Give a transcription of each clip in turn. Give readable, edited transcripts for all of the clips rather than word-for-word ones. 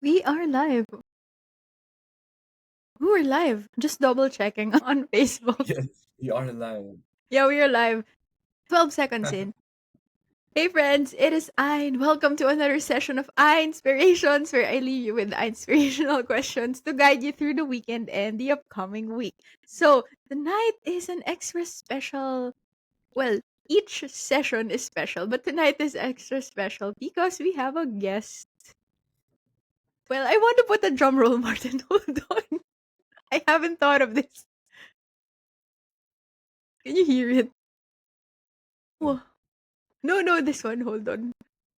We are live. We're live. Just double checking on Facebook. Yes, we are live. Yeah, we are live. 12 seconds in. Hey friends, it is Ayn. Welcome to another session of Ainespirations, where I leave you with inspirational questions to guide you through the weekend and the upcoming week. So, tonight is an extra special. Well, each session is special, but tonight is extra special because we have a guest. Well, I want to put a drum roll, Martin. Hold on. I haven't thought of this. Can you hear it? Oh, Whoa. No, no, this one. Hold on.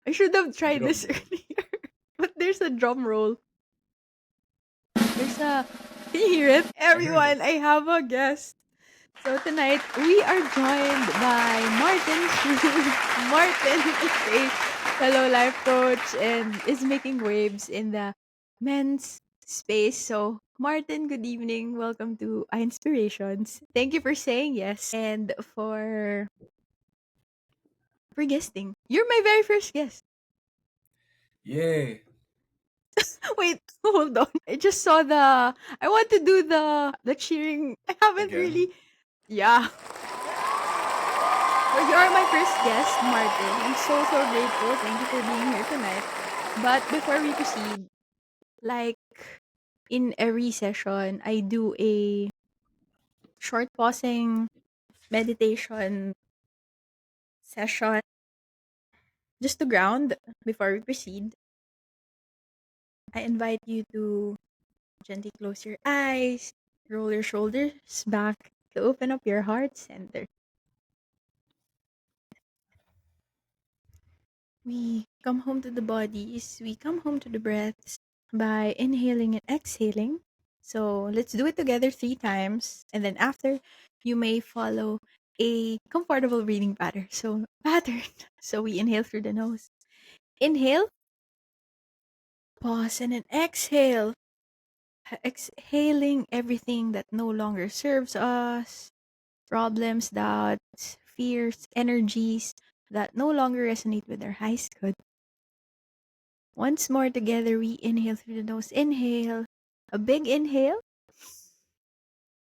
I should have tried drum this roll. earlier. But there's a drum roll. There's a. Can you hear it? I heard it. Everyone, I have a guest. So tonight we are joined by Martin Cruz. Martin is a fellow life coach and is making waves in the men's space. So Martin, good evening. Welcome to Inspirations. Thank you for saying yes and for guesting. You're my very first guest. Yay! Wait, hold on. I just saw the. I want to do the cheering. I haven't Again. really. Yeah. So you are my first guest, Martin. I'm so grateful. Thank you for being here tonight. But before we proceed, like in every session, I do a short pausing meditation session just to ground before we proceed. I invite you to gently close your eyes, roll your shoulders back to open up your heart center. We come home to the bodies, we come home to the breaths by inhaling and exhaling. So let's do it together 3 times. And then after, you may follow a comfortable breathing pattern. So we inhale through the nose. Inhale, pause, and then exhale. Exhaling everything that no longer serves us, problems, doubts, fears, energies that no longer resonate with our highest good. Once more together, we inhale through the nose. Inhale. A big inhale.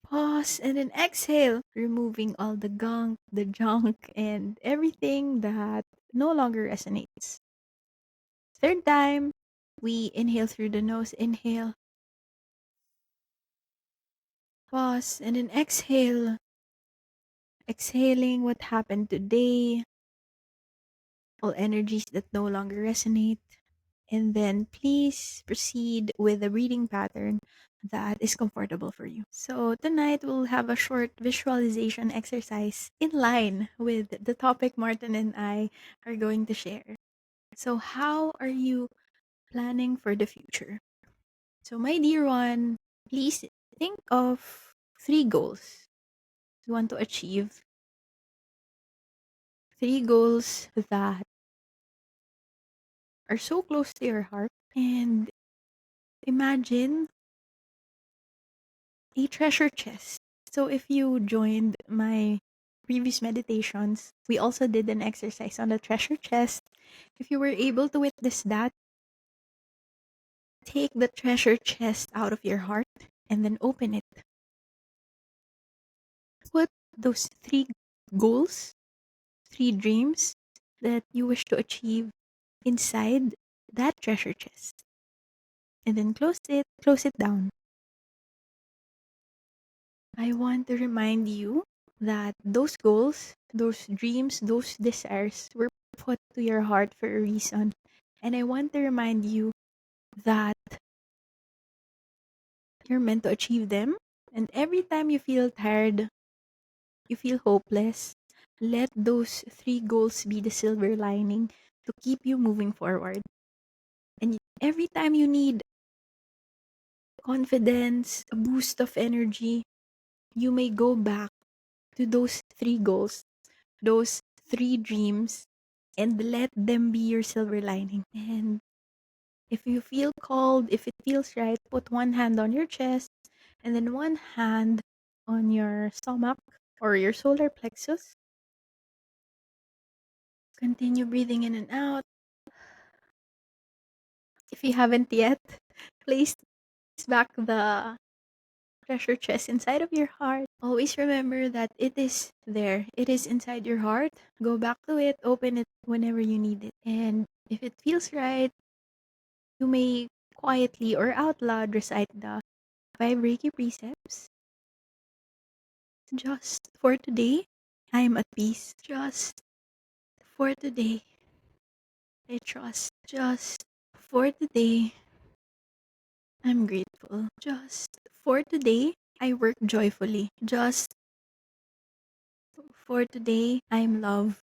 Pause and then exhale, removing all the gunk, the junk, and everything that no longer resonates. Third time, we inhale through the nose. Inhale. Pause and then exhale. Exhaling what happened today, all energies that no longer resonate. And then please proceed with a breathing pattern that is comfortable for you. So tonight we'll have a short visualization exercise in line with the topic Martin and I are going to share. So how are you planning for the future? So my dear one, please think of 3 goals you want to achieve. 3 goals that are so close to your heart, and imagine a treasure chest. So if you joined my previous meditations, we also did an exercise on the treasure chest. If you were able to witness that, take the treasure chest out of your heart and then open it. Put those 3 goals, 3 dreams that you wish to achieve inside that treasure chest. And then close it down. I want to remind you that those goals, those dreams, those desires were put to your heart for a reason. And I want to remind you that you're meant to achieve them. And every time you feel tired, you feel hopeless, let those 3 goals be the silver lining to keep you moving forward. And every time you need confidence, a boost of energy, you may go back to those 3 goals, those 3 dreams, and let them be your silver lining. And if you feel called, if it feels right, put one hand on your chest and then one hand on your stomach or your solar plexus. Continue breathing in and out. If you haven't yet, Place back the treasure chest inside of your heart. Always remember that it is there. It is inside your heart. Go back to it, open it whenever you need it. And if it feels right, you may quietly or out loud recite the 5 Reiki precepts. Just for today, I am at peace. Just for today, I trust. Just for today, I'm grateful. Just for today, I work joyfully. Just for today, I'm love.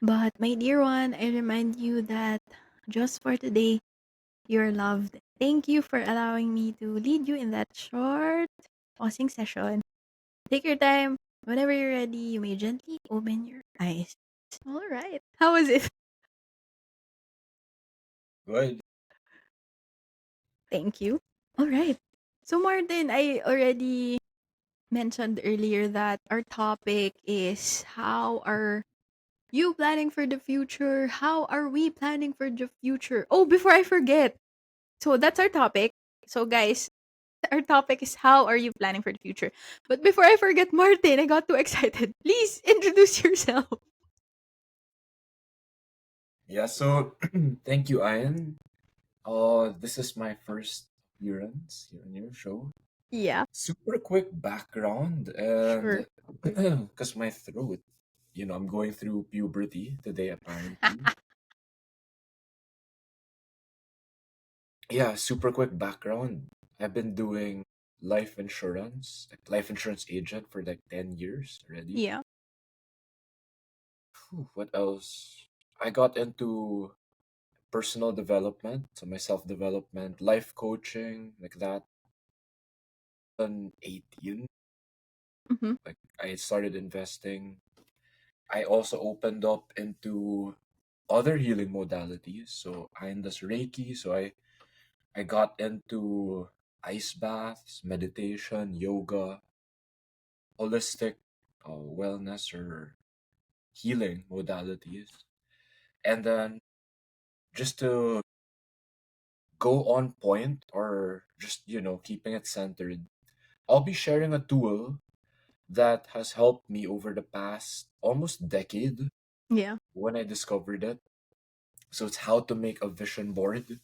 But my dear one, I remind you that just for today, you're loved. Thank you for allowing me to lead you in that short pausing session. Take your time. Whenever you're ready, you may gently open your eyes. All right. How was it? Good. Thank you. All right. So, Martin, I already mentioned earlier that our topic is how are you planning for the future? How are we planning for the future? Oh, before I forget. So, that's our topic. So, guys, our topic is how are you planning for the future? But before I forget, Martin, I got too excited. Please introduce yourself. Yeah, so thank you, Ian. This is my first appearance here on your show. Yeah, Super quick background, sure. and because my throat, I'm going through puberty today, apparently. Yeah, super quick background. I've been doing life insurance agent for like 10 years already. Yeah. What else? I got into personal development, so my self development, life coaching, like that. 18, Mm-hmm. like I started investing. I also opened up into other healing modalities. So I does Reiki, so I got into ice baths, meditation, yoga, holistic wellness or healing modalities. And then just to go on point or just, keeping it centered, I'll be sharing a tool that has helped me over the past almost decade Yeah. when I discovered it. So it's how to make a vision board.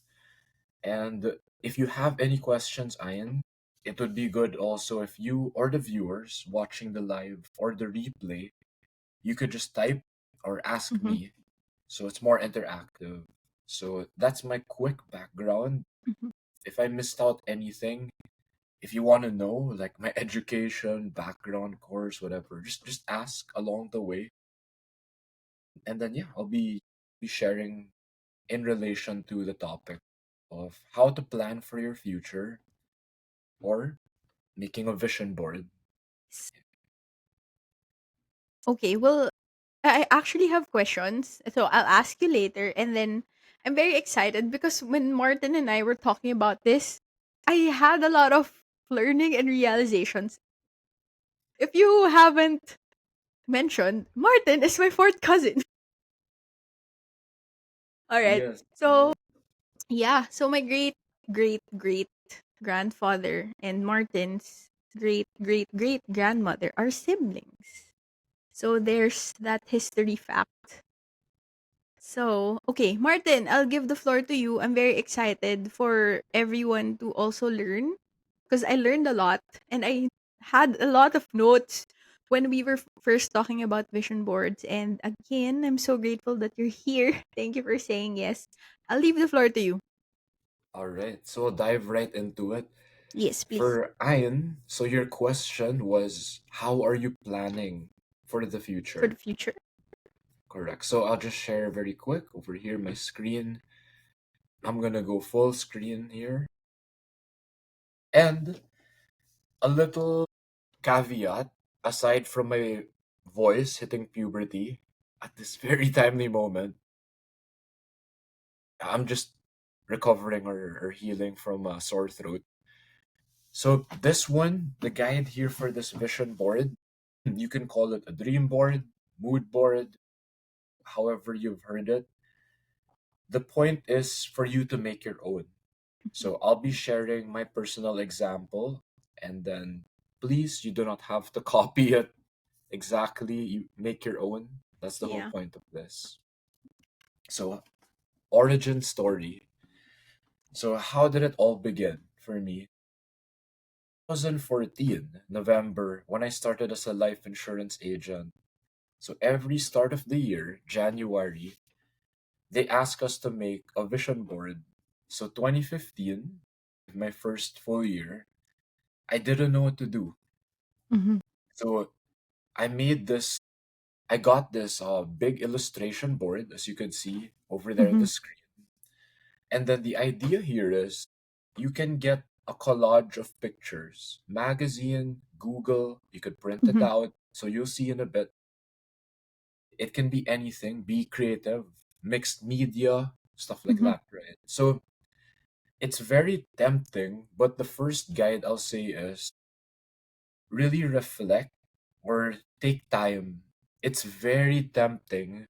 And if you have any questions, Ian, it would be good also if you or the viewers watching the live or the replay, you could just type or ask Mm-hmm. me. So it's more interactive. So that's my quick background. Mm-hmm. If I missed out anything, if you want to know like my education, background, course, whatever, just ask along the way. And then yeah, I'll be sharing in relation to the topic of how to plan for your future or making a vision board. Okay, well, I actually have questions, so I'll ask you later. And then I'm very excited because when Martin and I were talking about this, I had a lot of learning and realizations. If you haven't mentioned, Martin is my fourth cousin. All right. Yes. So, yeah, so my great grandfather and Martin's great grandmother are siblings. So there's that history fact. So, okay, Martin, I'll give the floor to you. I'm very excited for everyone to also learn because I learned a lot and I had a lot of notes when we were first talking about vision boards. And again, I'm so grateful that you're here. Thank you for saying yes. I'll leave the floor to you. All right. So I'll dive right into it. Yes, please. For Ian, so your question was how are you planning for the For the future? future. Correct. So I'll just share very quick over here my screen. I'm gonna go full screen here. And a little caveat, aside from my voice hitting puberty at this very timely moment, I'm just recovering or healing from a sore throat. So this one, the guide here for this vision board, you can call it a dream board, mood board, however you've heard it. The point is for you to make your own. So I'll be sharing my personal example, and then please, you do not have to copy it exactly. You make your own. That's the whole Yeah. point of this. So, origin story. So, how did it all begin for me? 2014, November, when I started as a life insurance agent. So, every start of the year, January, they ask us to make a vision board. So, 2015, my first full year, I didn't know what to do. Mhm. So, I made this, I got this big illustration board, as you can see over there on the Mhm. screen. And then the idea here is you can get a collage of pictures, magazine, Google, you could print it Mhm. out. So you'll see in a bit. It can be anything, be creative, mixed media, stuff like Mhm. that, right? So it's very tempting, but the first guide I'll say is really reflect or take time. It's very tempting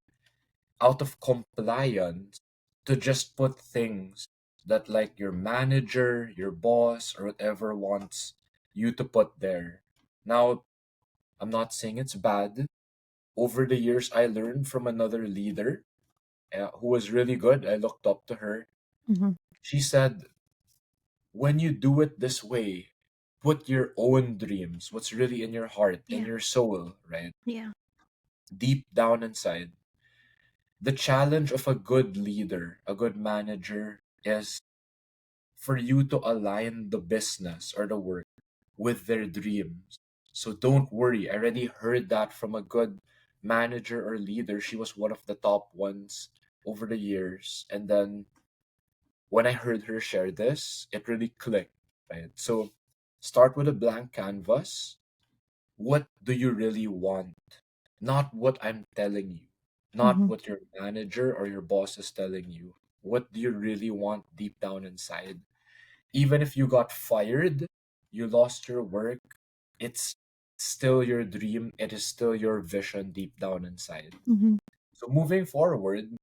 out of compliance to just put things that like your manager, your boss, or whatever wants you to put there. Now, I'm not saying it's bad. Over the years, I learned from another leader who was really good. I looked up to her. Mhm. She said, when you do it this way, put your own dreams, what's really in your heart, in Yeah. your soul, right? Yeah. Deep down inside. The challenge of a good leader, a good manager, is for you to align the business or the work with their dreams. So don't worry. I already heard that from a good manager or leader. She was one of the top ones over the years. And then when I heard her share this, it really clicked, right? So start with a blank canvas. What do you really want? Not what I'm telling you, not Mhm. what your manager or your boss is telling you. What do you really want deep down inside? Even if you got fired, you lost your work, it's still your dream, it is still your vision deep down inside. Mhm. So moving forward,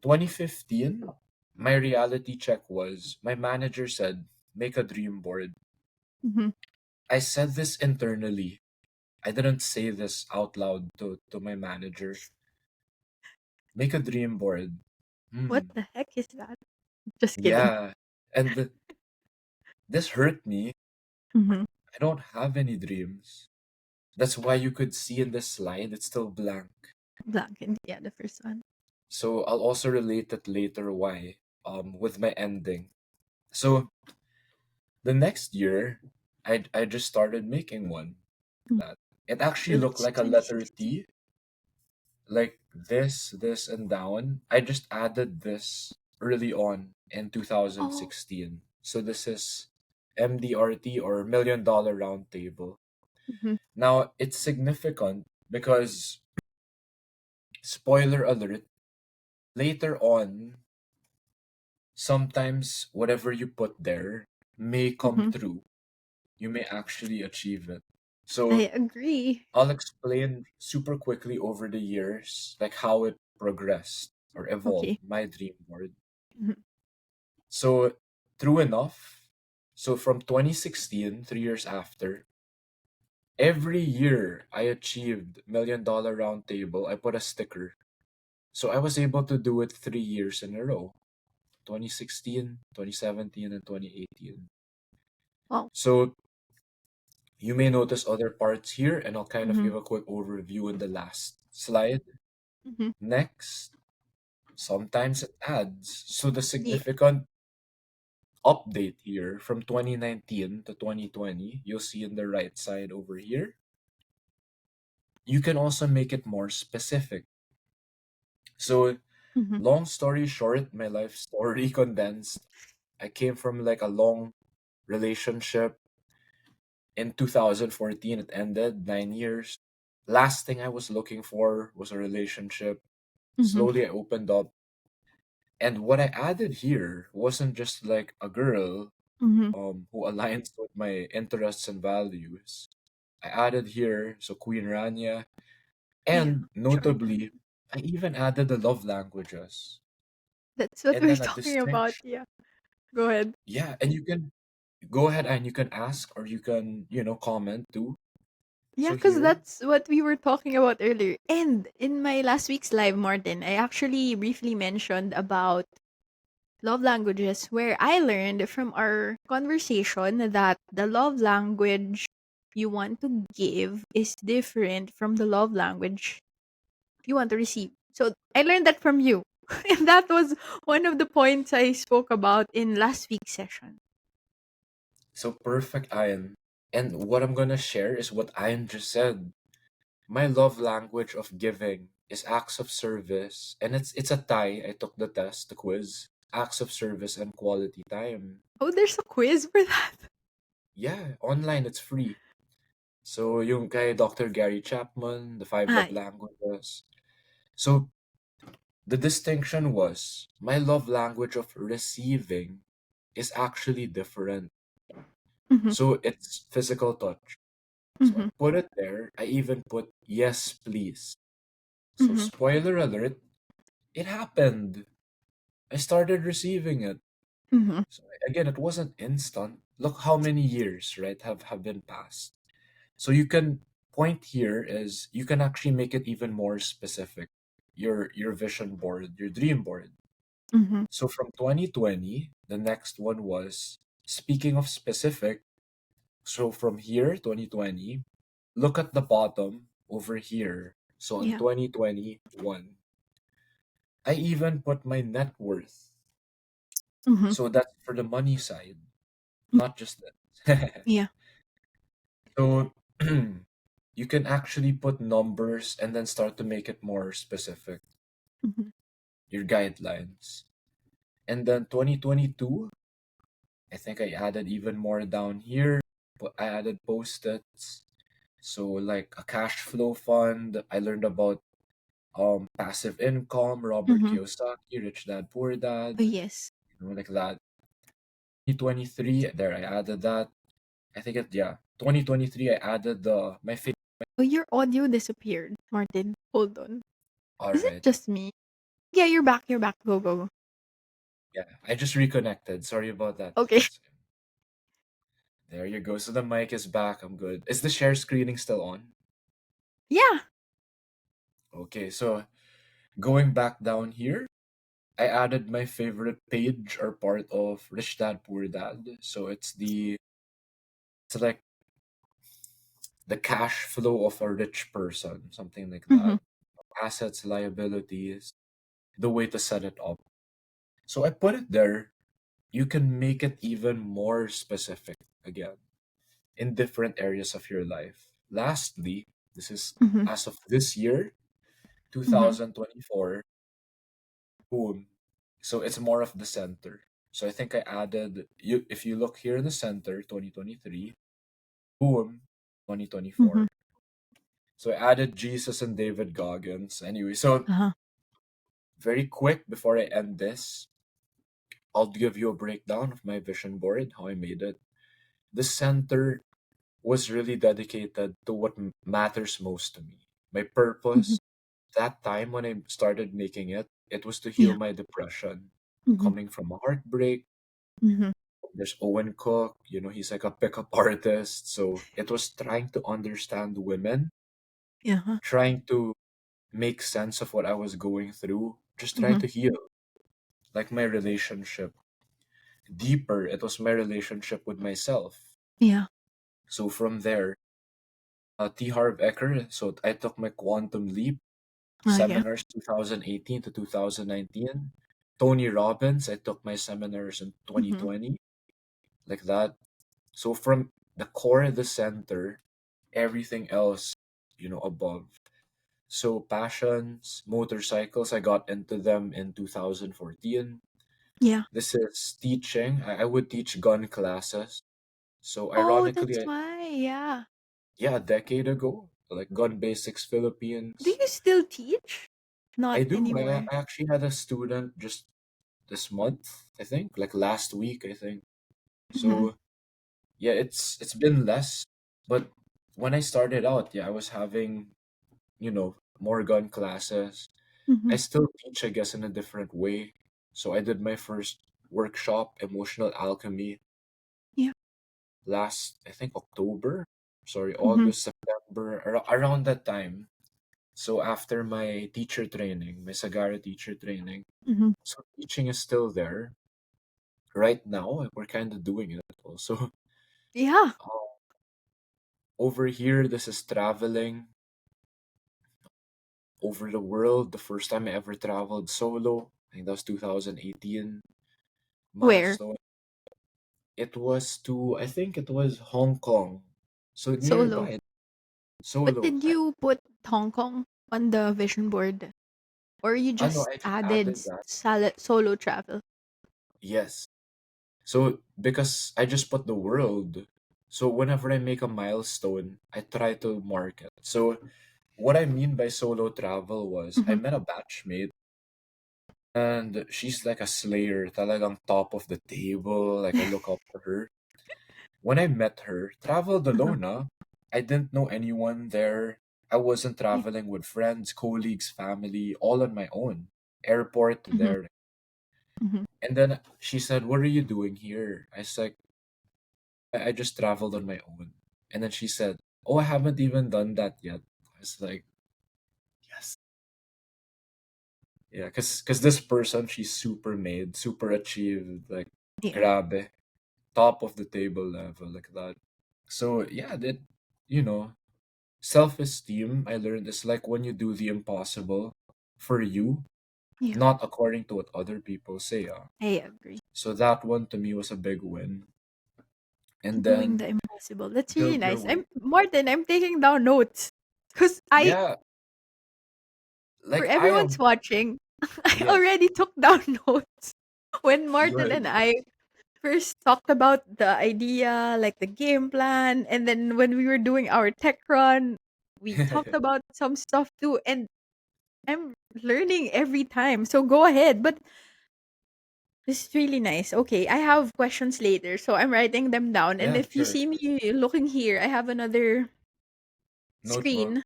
2015, my reality check was my manager said, make a dream board. Mhm. I said this internally. I didn't say this out loud to my manager. Make a dream board. What Hmm. the heck is that? Just kidding. Yeah. And this hurt me. Mhm. I don't have any dreams. That's why you could see in this slide, it's still blank. Blank and yeah, the first one. So I'll also relate it later why with my ending. So the next year, I just started making one Mm. like that. It actually So looked that's like a letter 2016. T, like this, and down. I just added this early on in Oh. 2016. So this is MDRT or Million Dollar Round Table. Mhm. Now it's significant because spoiler alert, later on, sometimes whatever you put there may come Mhm. true. You may actually achieve it. I So agree. I'll explain super quickly over the years, like how it progressed or evolved, Okay. my dream board. Mhm. So, true enough, so from 2016, 3 years after, every year I achieved Million Dollar Round Table, I put a sticker. So I was able to do it 3 years in a row, 2016, 2017, and 2018. Wow. So you may notice other parts here, and I'll kind of Mhm. give a quick overview in the last slide. Mhm. Next, sometimes it adds. So the Yeah. significant update here from 2019 to 2020, you'll see in the right side over here. You can also make it more specific. So, Mhm. long story short, my life story condensed. I came from like a long relationship. In 2014, it ended 9 years. Last thing I was looking for was a relationship. Mhm. Slowly, I opened up. And what I added here wasn't just like a girl Mhm. who aligns with my interests and values. I added here, so Queen Rania, Yeah. and Jordan. notably, I even added the love languages. That's what And we're then a talking about. distinction. Yeah. Go ahead. Yeah, and you can go ahead and you can ask or you can, comment too. Yeah, So because here, that's what we were talking about earlier. And in my last week's live, Martin, I actually briefly mentioned about love languages where I learned from our conversation that the love language you want to give is different from the love language you want to receive. So I learned that from you. And that was one of the points I spoke about in last week's session. so perfect, Ian. And what I'm gonna share is what Ian just said. My love language of giving is acts of service, and it's a tie. I took the test, the quiz. Acts of service and quality time. Oh, there's a quiz for that. Yeah, online it's free. So yung kay Dr. Gary Chapman, the five Ah, love languages. So the distinction was my love language of receiving is actually different. mhm, So it's physical touch. So I mhm, put it there. I even put yes, please. So mhm, spoiler alert, it happened. I started receiving it. mhm, So again, it wasn't instant. Look how many years, right, have been passed. So you can point here is you can actually make it even more specific. Your vision board, your dream board. mhm. So from 2020, the next one was speaking of specific. So from here, 2020, look at the bottom over here. So in Yeah. 2021, I even put my net worth. Mhm, So that's for the money side, mm, not just that. yeah. So you can actually put numbers and then start to make it more specific, Mhm, your guidelines. And then 2022, I think I added even more down here. But I added post-its. So like a cash flow fund. I learned about passive income, Robert mhm. Kiyosaki, Rich Dad Poor Oh, Dad, yes. like that. 2023, there I added that. I think it yeah. 2023 I added the my favorite. Oh, your audio disappeared, Martin. Hold on. All Is it right. just me? Yeah, you're back. You're back. Go, go, go. Yeah, I just reconnected. Sorry about that, Okay. guys. There you go. So the mic is back. I'm good. Is the share screening still on? Yeah. Okay, so going back down here, I added my favorite page or part of Rich Dad Poor Dad. So it's like the cash flow of a rich person, something like Mhm, that. Assets, liabilities, the way to set it up. So I put it there. You can make it even more specific again in different areas of your life. Lastly, this is mhm, as of this year, mhm. 2024, boom. So it's more of the center. So I think I added you if you look here in the center, 2023, boom, Mhm. 2024. So I added Jesus and David Goggins. Anyway, so Uh-huh. very quick before I end this, I'll give you a breakdown of my vision board, how I made it. The center was really dedicated to what matters most to me. My Mhm. purpose, that time when I started making it, it was to heal Yeah. my depression Mhm, coming from a heartbreak. mhm. There's Owen Cook, he's like a pickup artist. So it was trying to understand women, Yeah. trying to make sense of what I was going through, just trying Mhm. to heal. Like my relationship. Deeper, it was my relationship with myself. Yeah. So from there, T. Harv Eker, so I took my quantum leap Yeah. seminars 2018 to 2019. Tony Robbins, I took my seminars in Mhm. 2020, like that. So from the core, the center, everything else, above. So passions, motorcycles, I got into them in 2014. Yeah. This is teaching. I would teach gun classes. So Oh, ironically, that's why. Yeah. yeah, a decade ago, like Gun Basics Do Philippines. you still teach? Not I do. I, anymore. I actually had a student just this month, I think, like last week, I think. Mhm, So yeah, it's been less, but when I started out, yeah, I was having, more gun classes. I mhm. still teach, I guess, in a different way. So I did my first workshop, Emotional Alchemy, Yeah. last, I think, October. Sorry, Mhm. August, September, around that time. So after my teacher training, my Sagara teacher training, Mhm. so teaching is still there. Right now, we're kind of doing it also. Yeah. Over here, this is traveling over the world. The first time I ever traveled solo, I think that was 2018. Where? Milestone. It was to, I think it was Hong Kong. So Solo. nearby, But solo. did you put Hong Kong on the vision board? Or you No, just I just added added that. solo travel? Yes. So because I just put the world. So whenever I make a milestone, I try to mark it. So what I mean by solo travel was I Mhm. met a batchmate and she's like a slayer, talagang top of the table. Like I look up to her. When I met her, traveled Uh-huh. alone, I didn't know anyone there. I wasn't Yeah. traveling with friends, colleagues, family, all on my own. Airport Mhm. there. Mhm. And then she said, "What are you doing here?" I was like, I just traveled on my own. And then she said, "Oh, I haven't even done that yet." I was like, yes. Yeah, cause this person, she's super made, super achieved, like Yeah. grabe, top of the table level, like that. So yeah, that you know, self-esteem, I learned, is like when you do the impossible for you, Yeah. not according to what other people say. I agree. So that one to me was a big win. And Doing then the impossible. That's really build your nice. way. I'm Martin, I'm taking down notes. Cause I Yeah, for like I everyone's am. watching, I Yes, already took down notes when Martin good. and I first talked about the idea, like the game plan, and then when we were doing our tech run, we talked about some stuff too, and I'm learning every time. So go ahead. But this is really nice. Okay, I have questions later, so I'm writing them down. And Yeah, if you sure. see me looking here, I have another Notebook. screen.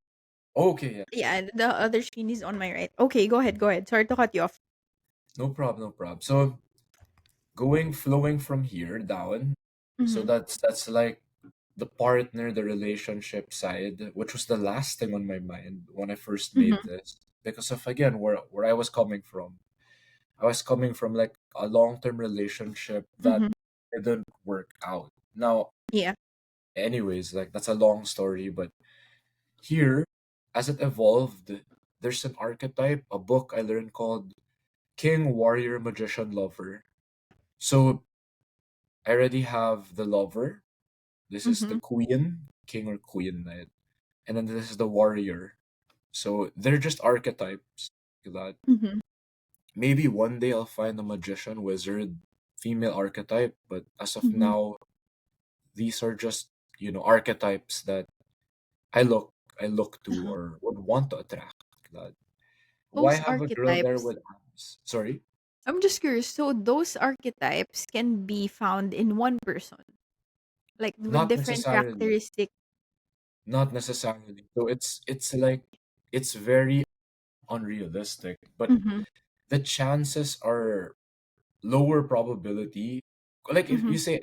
Okay, yeah. Yeah, and the other screen is on my right. Okay, go ahead. Go ahead. Sorry to cut you off. No problem, no problem. So going flowing from here down. So Mm-hmm. that's like the partner, the relationship side, which was the last thing on my mind when I first made Mm-hmm. this. Because of again where I was coming from. I was coming from like a long-term relationship that Mm-hmm. didn't work out. Now, Yeah. anyways, like that's a long story, but here, as it evolved, there's an archetype, a book I learned called King, Warrior, Magician, Lover. So I already have the lover. This is the Mm-hmm. queen, king or queen, right? And then this is the warrior. So they're just archetypes that Mm-hmm. maybe one day I'll find a magician, wizard, female archetype, but as of Mm-hmm. now, these are just, archetypes that I look I look to Uh-huh. or would want to attract. That why Those have a girl there archetypes. with abs? Sorry? I'm just curious. So those archetypes can be found in one person, like with Not different necessarily. characteristics. Not necessarily. So it's like it's very unrealistic, but Mm-hmm. the chances are lower probability. Like if Mm-hmm. you say,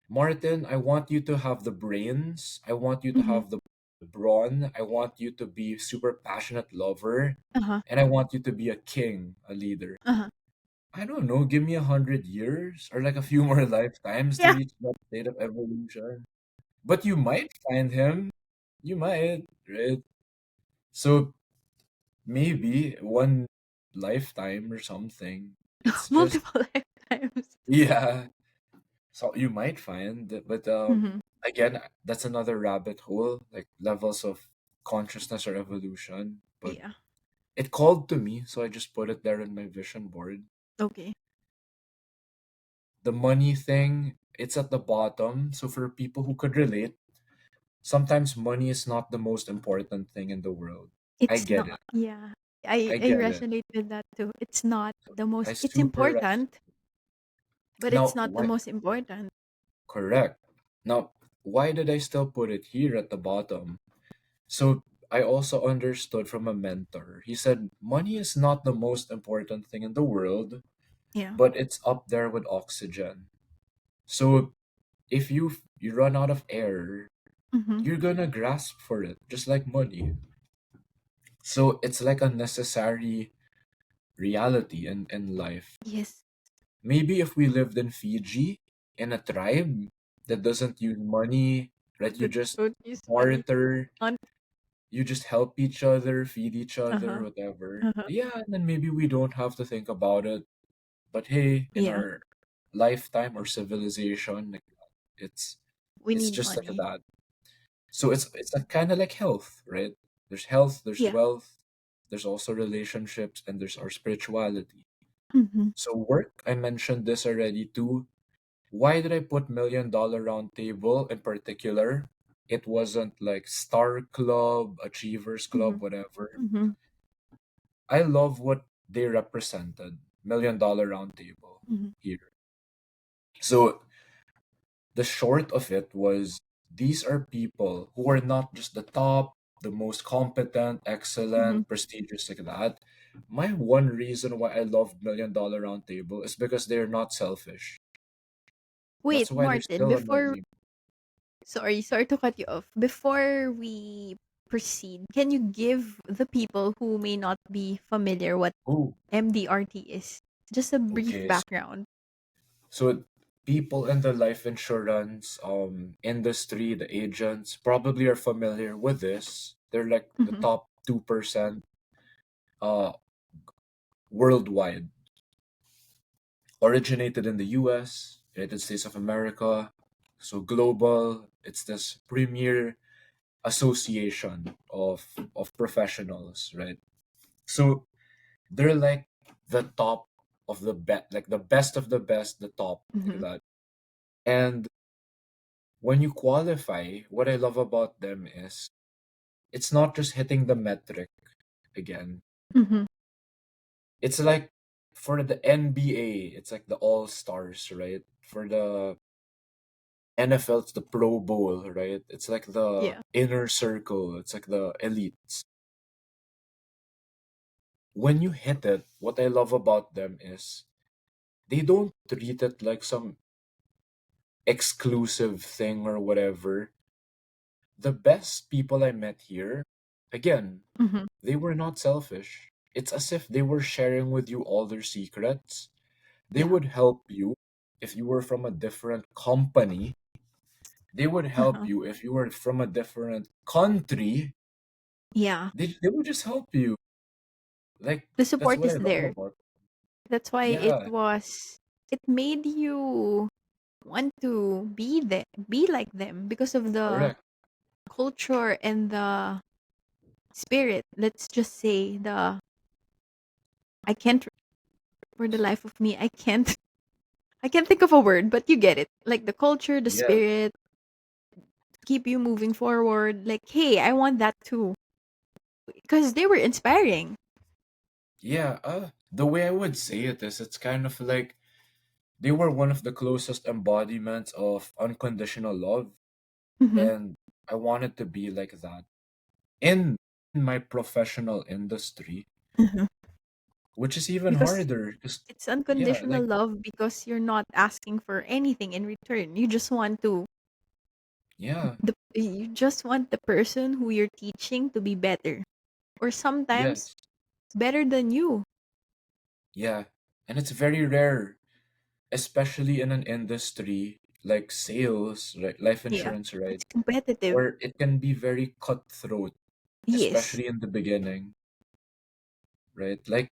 Martin, I want you to have the brains, I want you to Mm-hmm. have the brawn, I want you to be super passionate lover, Uh-huh. and I want you to be a king, a leader. Uh-huh. I don't know, give me 100 years or like a few more lifetimes to Yeah. reach that state of evolution. But you might find him. You might, right? So maybe one lifetime or something. It's just Multiple lifetimes. yeah. So you might find, but Mm-hmm. again, that's another rabbit hole, like levels of consciousness or evolution. But Yeah. it called to me, so I just put it there in my vision board. Okay. The money thing, it's at the bottom. So for people who could relate, sometimes money is not the most important thing in the world. I It's get not. it. Yeah. I I get it. resonate with that too. It's not the I most. It's super important, but it's now not the why most important. correct. Now why did I still put it here at the bottom? So I also understood from a mentor. He said money is not the most important thing in the world, Yeah. but it's up there with oxygen. So if you run out of air, Mm-hmm. you're gonna grasp for it, just like money. So it's like a necessary reality in life. Yes. Maybe if we lived in Fiji, in a tribe that doesn't use money, right? You That just don't use money. barter, On. you just help each other, feed each other, Uh-huh. whatever. Uh-huh. Yeah, and then maybe we don't have to think about it. But hey, in Yeah. our lifetime or civilization, like, it's We it's need just like money. that. So it's a kind of like health, right? There's health, there's Yeah. wealth, there's also relationships, and there's our spirituality. Mm-hmm. So work, I mentioned this already too. Why did I put Million Dollar Round Table in particular? It wasn't like Star Club, Achievers Mm-hmm. Club, whatever. Mm-hmm. I love what they represented. Million Dollar Round Table Mm-hmm. here. So the short of it was these are people who are not just the top, the most competent, Mm-hmm. excellent, prestigious like that. My one reason why I love Million Dollar Round Table is because they're not selfish. Wait, That's why they're Martin, still on my before team. sorry to cut you off. Before we proceed, can you give the people who may not be familiar what Oh, MDRT is? Just a brief okay. background. So people in the life insurance industry, the agents probably are familiar with this. They're like the Mm-hmm. top 2% uh worldwide. Originated in the US, United States of America. So global, it's this premier association of professionals, right? So they're like the top of the best, like the best of the best, the top, like Mm-hmm. that. And when you qualify, what I love about them is it's not just hitting the metric again. Mm-hmm. It's like for the NBA, it's like the all stars, right? For the NFL, it's the Pro Bowl, right? It's like the Yeah. inner circle, it's like the elites. When you hit it, what I love about them is they don't treat it like some exclusive thing or whatever. The best people I met here, again, Mm-hmm. they were not selfish. It's as if they were sharing with you all their secrets. They Yeah. would help you if you were from a different company. They would help Uh-huh. you if you were from a different country. Yeah. They would just help you. Like, The that's support what is I love there. about. That's why Yeah, it made you want to be like them because of the correct. culture and the spirit. Let's just say I can't for the life of me, I can't think of a word, but you get it. Like the culture, the Yeah, spirit, keep you moving forward. Like, hey, I want that too. Because they were inspiring. yeah. The way I would say it is, it's kind of like they were one of the closest embodiments of unconditional love, Hmm. and I wanted to be like that in my professional industry, Hmm. which is even Because harder. Because it's yeah, unconditional like love because you're not asking for anything in return. You just want to yeah, you just want the person who you're teaching to be better or sometimes yes, better than you. yeah, and it's very rare, especially in an industry like sales, right, life Yeah. insurance, right, It's competitive. where it can be very cutthroat, Yes. especially in the beginning, right? Like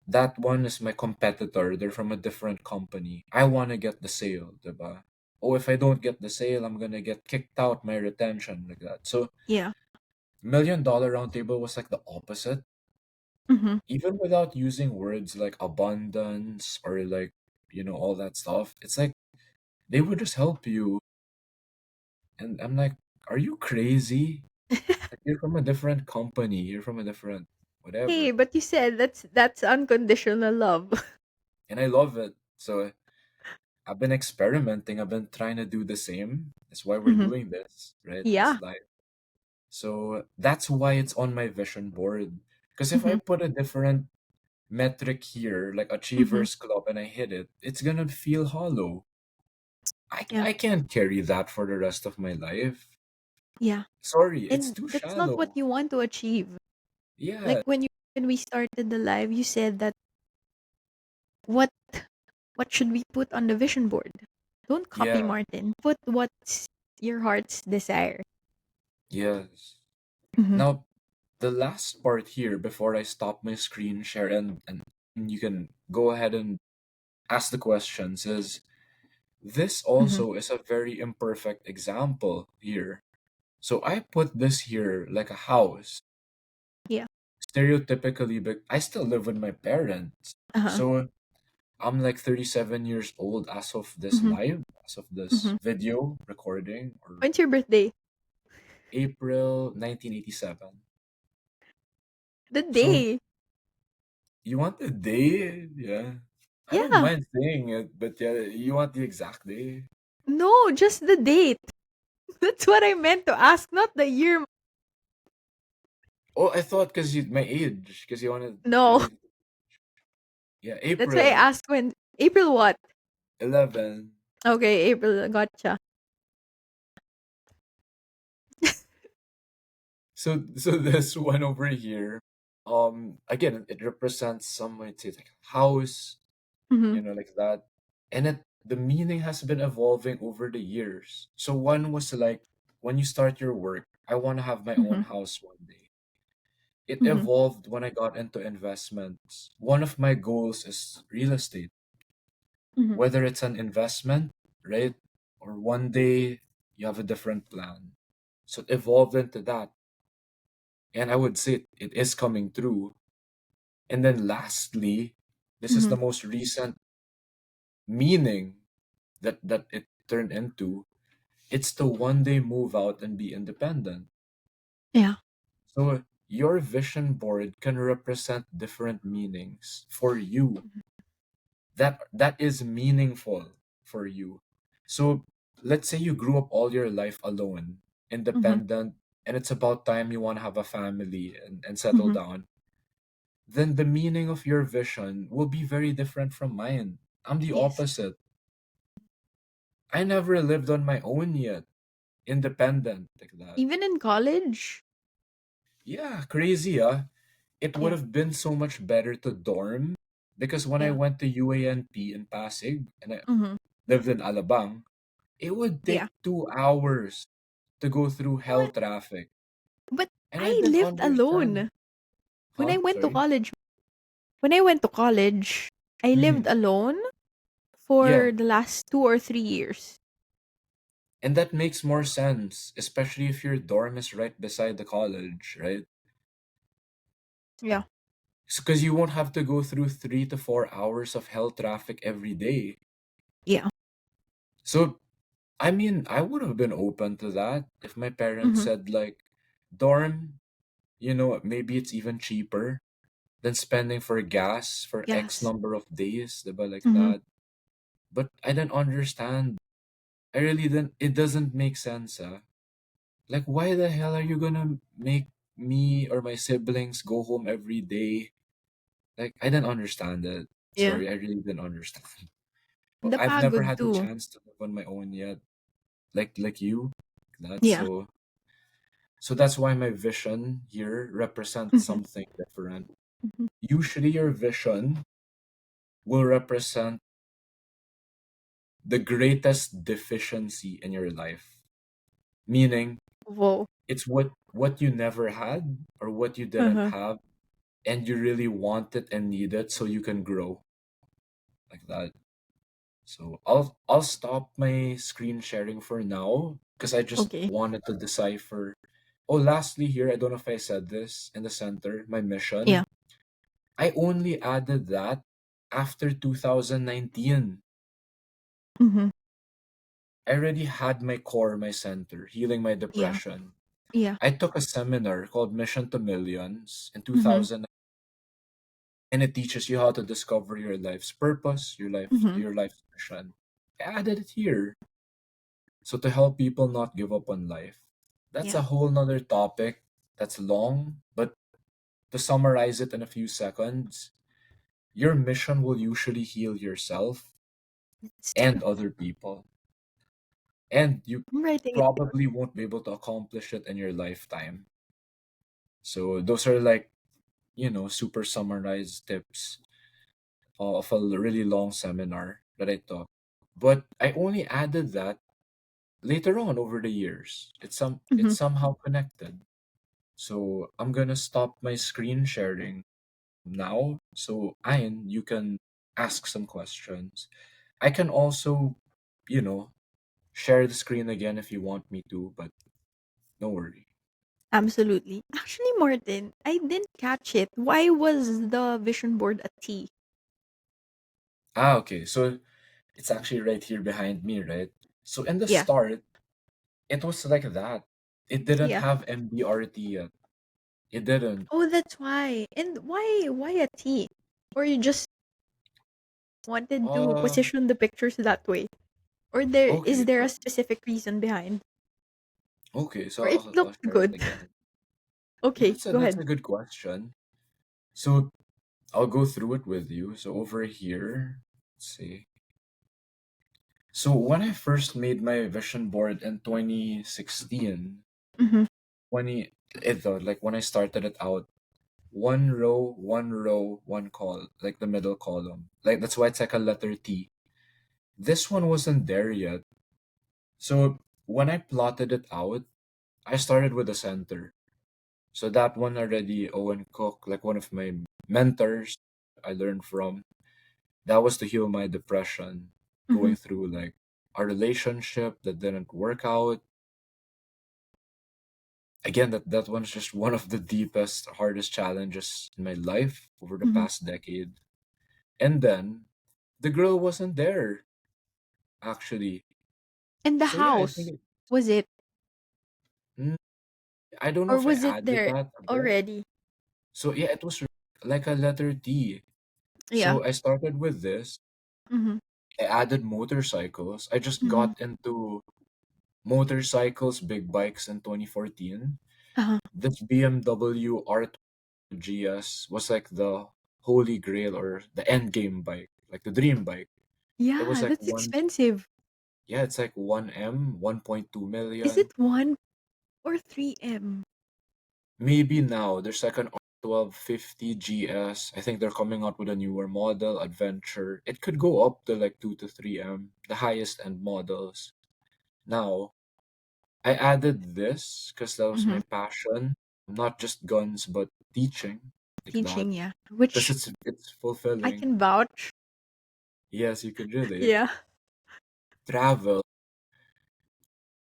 that one is my competitor. They're from a different company. I want to get the sale, diba? Oh, if I don't get the sale, I'm gonna get kicked out, my retention, like that. So Yeah. Million Dollar Roundtable was like the opposite. Hmm. Even without using words like abundance or like, all that stuff, it's like they would just help you. And I'm like, are you crazy? Like, you're from a different company. You're from a different Hey, whatever. but you said that's unconditional love. And I love it. So I've been experimenting. I've been trying to do the same. That's why we're Hmm. doing this, right? Yeah. This live. So that's why it's on my vision board. Because if I Hmm. put a different metric here, like Mhm. Achievers Club, and I hit it, it's gonna feel hollow. Yeah. I can't carry that for the rest of my life. Yeah. Sorry, it's And too that's not what shallow. you want to achieve. Like Yeah, when we started the live, you said that what what should we put on the vision board? Don't copy yeah, Martin. Put what's your heart's desire. yes. Mhm. Now, the last part here before I stop my screen share and you can go ahead and ask the questions is this Mhm. also is a very imperfect example here. So I put this here like a house, Yeah. stereotypically, but I still live with my parents. Uh-huh. So I'm like 37 years old as of this Mhm. live, as of this Mhm. video recording, or When's your birthday? April 1987. The So day. you want the day? Yeah. I don't Yeah. mind saying it, but yeah, you want the exact day? No, just the date. That's what I meant to ask, not the year. Oh, I thought because you my age, because you wanted No. really, yeah, That's why I April asked when April what? 11. Okay, April gotcha. So this one over here, again, it represents some might say like house, Mhm. like that, and the meaning has been evolving over the years. So one was like when you start your work, I want to have my own Mhm. house one day. It Mhm. evolved when I got into investments. One of my goals is real estate, Mhm. whether it's an investment, right? Or one day you have a different plan. So it evolved into that. And I would say it is coming through. And then lastly, this is Mhm. the most recent meaning that it turned into. It's to one day move out and be independent. Yeah. So your vision board can represent different meanings for you Mhm. that is meaningful for you. So let's say you grew up all your life alone, Mhm. independent, and it's about time you want to have a family and settle Mhm. down. Then the meaning of your vision will be very different from mine. I'm the Yes. opposite. I never lived on my own yet, independent like that. Even in college? Yeah, crazy, it would Yeah. have been so much better to dorm because when I Yeah. went to UANP in Pasig and I Mhm. lived in Alabang, it would Yeah. take 2 hours to go through hell What? traffic. But And I I didn't lived understand. alone. When I Huh? went to Sorry? college, when I went to college, I lived Hmm. alone Yeah. for the last 2 or 3 years. And that makes more sense, especially if your dorm is right beside the college, right? Yeah. Because you won't have to go through 3 to 4 hours of hell traffic every day. Yeah. So, I mean, I would have been open to that if my parents Mhm. said, like, dorm, maybe it's even cheaper than spending for gas for X Yes. number of days, diba, like Mhm. that. But I didn't understand. I really didn't. It doesn't make sense, Like, why the hell are you gonna make me or my siblings go home every day? Like, I didn't understand it. Yeah. Sorry, I really didn't understand. Well, The I've never pagod had the too. chance to live on my own yet, like you. That's Yeah. so that's why my vision here represents Mhm. something different. Mhm. Usually your vision will represent the greatest deficiency in your life. Meaning Whoa. it's what you never had or what you didn't Uh-huh. have and you really want it and need it so you can grow like that. So I'll stop my screen sharing for now because I just Okay. wanted to decipher. Oh, lastly here, I don't know if I said this in the center, my Yeah. mission. I only added that after 2019. Mhm. I already had my core, my center, healing my Yeah. depression. Yeah. I took a seminar called Mission to Millions in Mhm. 2000, and it teaches you how to discover your life's purpose, Mhm. your life's mission. I added it here. So to help people not give up on life. That's Yeah. a whole nother topic that's long, but to summarize it in a few seconds, your mission will usually heal yourself It's and true. other people. And you I'm writing it down. probably won't be able to accomplish it in your lifetime. So those are like, super summarized tips of a really long seminar that I taught. But I only added that later on over the years. It's Mhm. somehow connected. So I'm gonna stop my screen sharing now. So Ayn, you can ask some questions. I can also, you know, share the screen again if you want me to, but no worry. Absolutely. Actually, Martin, I didn't catch it. Why was the vision board a T? Ah, okay. So it's actually right here behind me, right? So in the Yeah. start, it was like that. It didn't Yeah. have MBRT yet. It didn't. Oh, that's why. And why a T? Or you just wanted to Uh, position the pictures that way? Or there is okay. there a So specific reason behind? okay. So Or it I'll looked share it good? again. Yeah, Okay, go that's ahead. a good question. So I'll go through it with you. So over here, let's see. So when I first made my vision board in 2016, Mhm. 20 it though, like when I started it out, one row, one call, like the middle column. Like that's why it's like a letter T. This one wasn't there yet. So when I plotted it out, I started with the center. So that one already, Owen Cook, like one of my mentors I learned from, that was to heal my depression, Mhm. going through like a relationship that didn't work out. Again, that one's just one of the deepest, hardest challenges in my life over the Mhm. past decade. And then the girl wasn't there, actually. And the So yeah, I house, think was it? mm, I don't know Or if I was it added there that a bit. already? So yeah, it was like a letter D. Yeah. So I started with this. Mhm. I added motorcycles. I just Mhm. got into motorcycles, big bikes in 2014. Uh-huh. This BMW R2 GS was like the holy grail or the end game bike, like the dream bike. It was Yeah, like that's expensive. yeah, it's like 1M, Is 1.2 million. it 1 or 3M? Maybe now there's like an R1250 GS. I think they're coming out with a newer model, Adventure. It could go up to like 2 to 3M, the highest end models. Now, I added this because that was my Mhm. passion, not just guns, but teaching, like that. Teaching, yeah. Because Which it's I fulfilling. can vouch. Yes, you could relate. Yeah. Travel,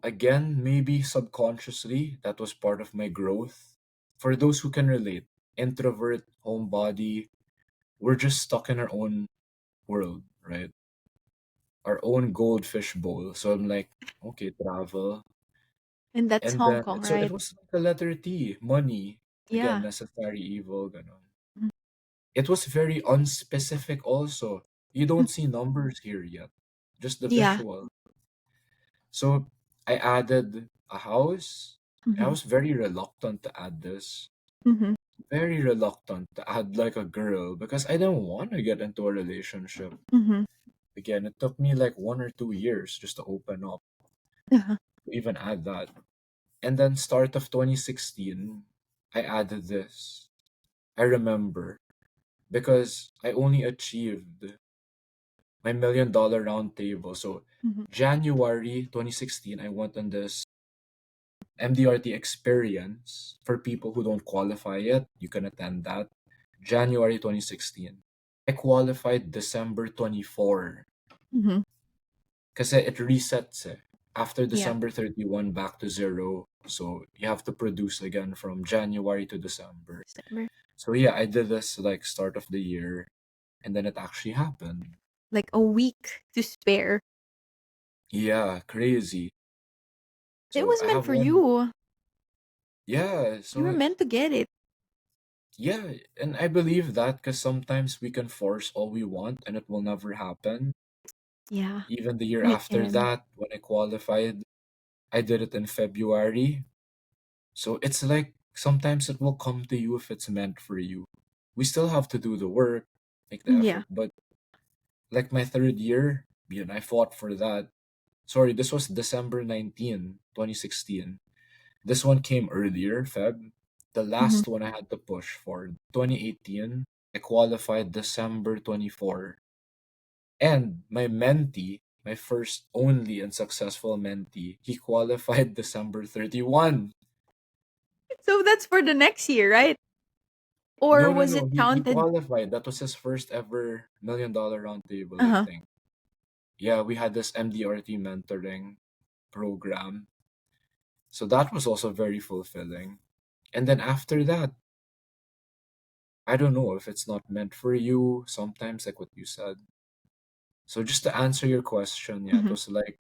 again, maybe subconsciously, that was part of my growth. For those who can relate, introvert, homebody, we're just stuck in our own world, right? Our own goldfish bowl. So I'm like, okay, travel. And that's And Hong then, Kong, so it right? was like a letter T, money. Again, Yeah. necessary evil, ganon. Mhm. It was very unspecific also. You don't see numbers here yet, just the Yeah. visual. So I added a house. I Mhm. was very reluctant to add this. Mhm. Very reluctant to add like a girl because I didn't want to get into a relationship. Mhm. Again, it took me like 1 or 2 years just to open up, Uh-huh. to even add that. And then start of 2016, I added this. I remember because I only achieved my $1 million round table. So Mhm. January 2016, I went on this MDRT experience for people who don't qualify yet. You can attend that. January 2016. I qualified December 24 Mhm. because it resets eh. After Yeah. December 31 back to zero. So you have to produce again from January to December. December. So yeah, I did this like start of the year and then it actually happened. Like a week to spare. Yeah, crazy. It So was I meant have for one. you. Yeah, You were so meant to get it. yeah, and I believe that because sometimes we can force all we want and it will never happen. Yeah. Even the year And it after can. that, when I qualified, I did it in February. So it's like sometimes it will come to you if it's meant for you. We still have to do the work. make the Yeah. effort. But like my third year, I fought for that. Sorry, this was December 19, 2016. This one came earlier, Feb. The Mhm. last one I had to push for, 2018, I qualified December 24. And my mentee, my first, only, and successful mentee, he qualified December 31. So that's for the next year, right? Or No, no, was no. it He counted? qualified. That was his first ever $1 million round table, I Uh-huh. think. Yeah, we had this MDRT mentoring program. So that was also very fulfilling. And then after that, I don't know if it's not meant for you, sometimes like what you said. So just to answer your question, yeah, it Mhm. was like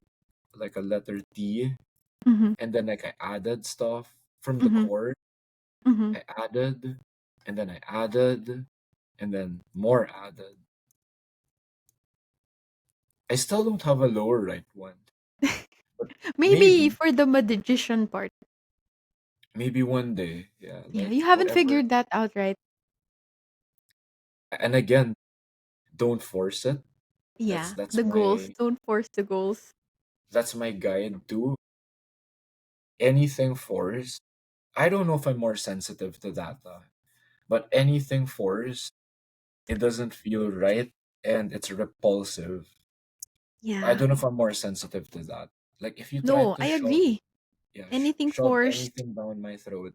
a letter T, Mhm. and then like I added stuff from the Mhm. core. Mhm. I added, and then I added, and then more added. I still don't have a lower right one, but Maybe maybe, for the magician part. maybe one day, yeah, Yeah, like you haven't whatever. figured that out, right? And again, don't force it. That's Yeah. that's The goals. my Don't force the goals. that's my guide too. Anything forced. I don't know if I'm more sensitive to that, but anything forced, it doesn't feel right and it's repulsive. I Yeah. don't know if I'm more sensitive to that. Like if you try No, to I shove, agree. yeah, Anything shove forced, anything down my throat,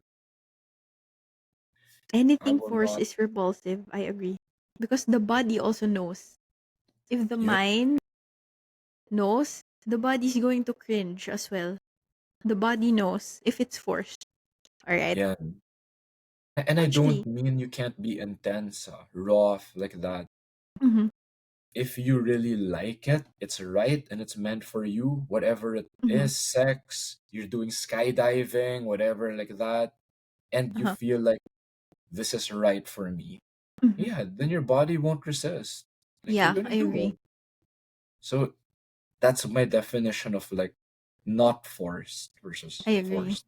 I anything will forced not. is repulsive. I agree. Because the body also knows. If the Yeah, mind knows, the body's going to cringe as well. The body knows if it's forced. All right. yeah. And I don't Actually. mean you can't be intense, rough like that. Mhm. If you really like it, it's right and it's meant for you, whatever it Mhm. is, sex, you're doing skydiving, whatever like that, and you Uh-huh. feel like this is right for me. Mhm. Yeah, then your body won't resist. Like you're Yeah, gonna I do agree. it. So that's my definition of like not forced versus I agree. forced.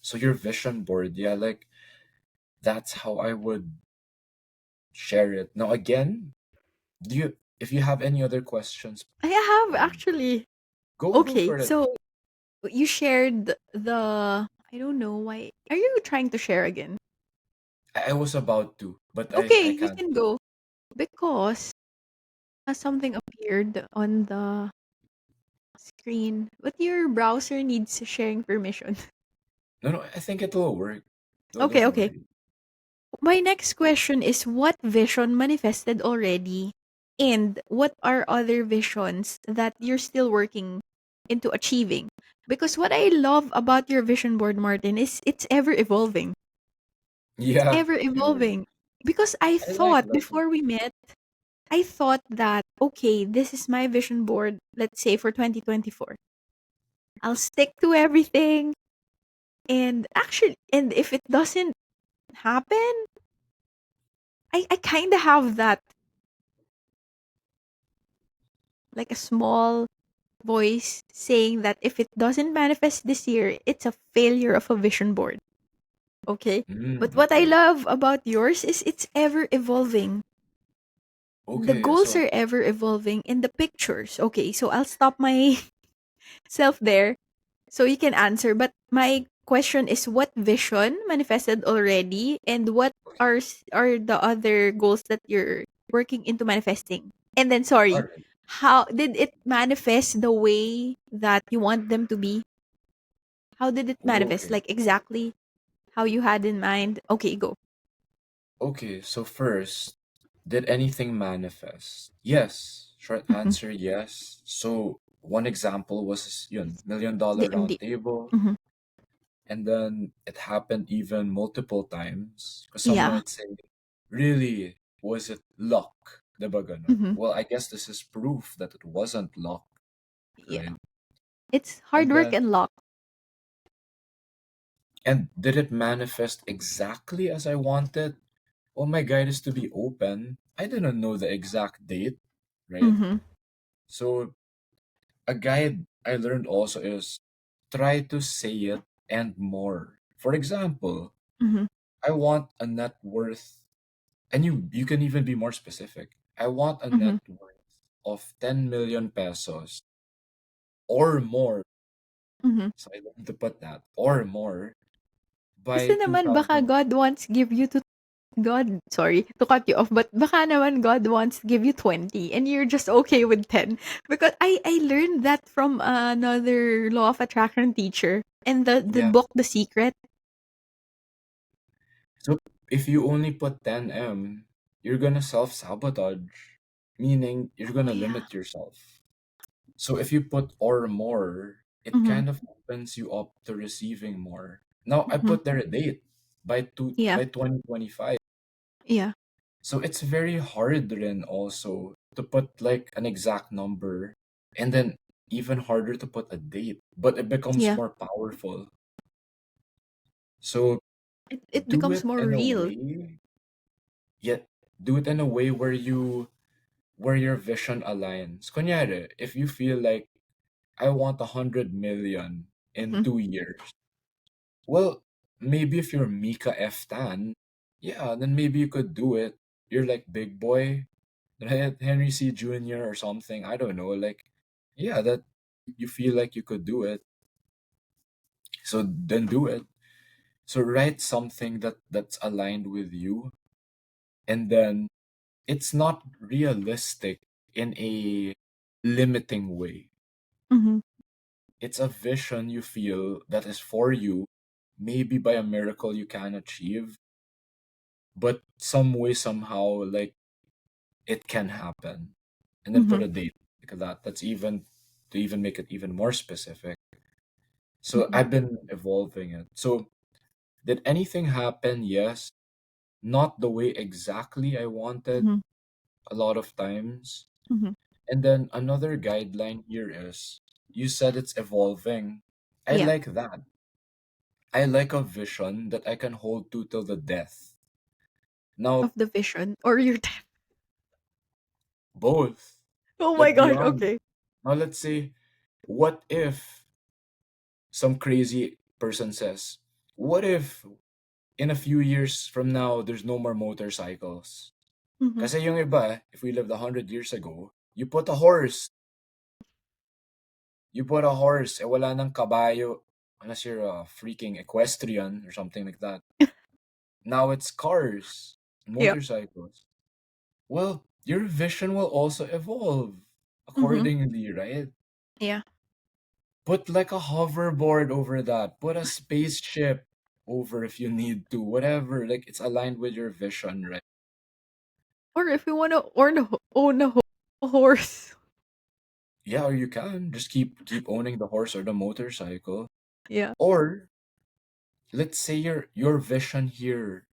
So your vision board, yeah, like that's how I would share it. Now again, do you if you have any other questions, I have um, actually. go Okay, for it. so you shared the I don't know why. Are you trying to share again? I was about to, but Okay, I you can't. can go because something appeared on the screen, but your browser needs sharing permission. No, no, I think it'll work. No, Okay, don't okay. worry. My next question is what vision manifested already and what are other visions that you're still working into achieving? Because what I love about your vision board, Martin, is it's ever evolving. It's Yeah, ever evolving. Because I I like thought that one. before we met, I thought that, okay, this is my vision board, let's say for 2024. I'll stick to everything. And actually, and if it doesn't happen, I kind of have that, like a small voice saying that if it doesn't manifest this year, it's a failure of a vision board. Okay. But what I Okay. love about yours is it's ever evolving. The Okay, goals so are ever evolving in the pictures. Okay, so I'll stop myself there so you can answer. But my question is what vision manifested already and what are the other goals that you're working into manifesting? And then all sorry, right. how did it manifest the way that you want them to be? How did it manifest? Okay. Like exactly how you had in mind? Okay, go. Okay, so first, did anything manifest? Yes. Short Mhm. answer, yes. So one example was yun, million The dollar round MD. table. Mhm. And then it happened even multiple times. Because some Yeah. might say, really, was it luck? Diba ganun? Mhm. Well, I guess this is proof that it wasn't luck, Yeah. right? It's hard And work then, and luck. and did it manifest exactly as I wanted? Well, my guide is to be open. I didn't know the exact date, right? Mhm. So a guide I learned also is try to say it and more. For example, Mhm. I want a net worth And you can even be more specific. I want a net Mhm. worth of 10 million pesos or more. Mhm. So I want to put that or more Kasi by naman baka 2000. God wants give you to God, sorry to cut you off, but baka naman God wants to give you 20 and you're just okay with 10. Because I learned that from another law of attraction teacher and the Yeah. book The Secret. So if you only put 10M, you're gonna self-sabotage, meaning you're Oh gonna yeah. limit yourself. So if you put or more, it Mhm. kind of opens you up to receiving more. Now I Mhm. put there a date Yeah. by 2025. Yeah. So it's very hard then also to put like an exact number, and then even harder to put a date, but it becomes Yeah. more powerful. So It do becomes it more in a real. way, yet do it in a way where your vision aligns. Kunyari, if you feel like I want 100 million in Mhm. 2 years, well, maybe if you're Mika F. Tan, yeah, then maybe you could do it. You're like big boy, right? Henry C. Jr. or something. I don't know. Like, yeah, that you feel like you could do it. So then do it. So write something that's aligned with you, and then it's not realistic in a limiting way. Mhm. It's a vision you feel that is for you. Maybe by a miracle you can achieve, but some way, somehow, like it can happen. And then put Mhm. a date like that. That's even to even make it even more specific. So Mhm. I've been evolving it. So did anything happen? Yes. Not the way exactly I wanted Mhm. a lot of times. Mhm. And then another guideline here is you said it's evolving. I Yeah. like that. I like a vision that I can hold to till the death. Of Now, the vision or your death. both, Oh my like god. beyond. Okay. Now, let's say, what if some crazy person says, what if in a few years from now, there's no more motorcycles? Mhm. Kasi yung iba, if we lived 100 years ago, you put a horse, wala ng kabayo, unless you're a freaking equestrian or something like that. Now it's cars, Yeah. motorcycles. Well, your vision will also evolve Mhm. accordingly, right? Yeah. Put like a hoverboard over that. Put a spaceship over if you need to. Whatever. Like it's aligned with your vision, right? Or if you want to own a horse. Yeah, or you can just keep owning the horse or the motorcycle. Yeah. Or let's say your vision here,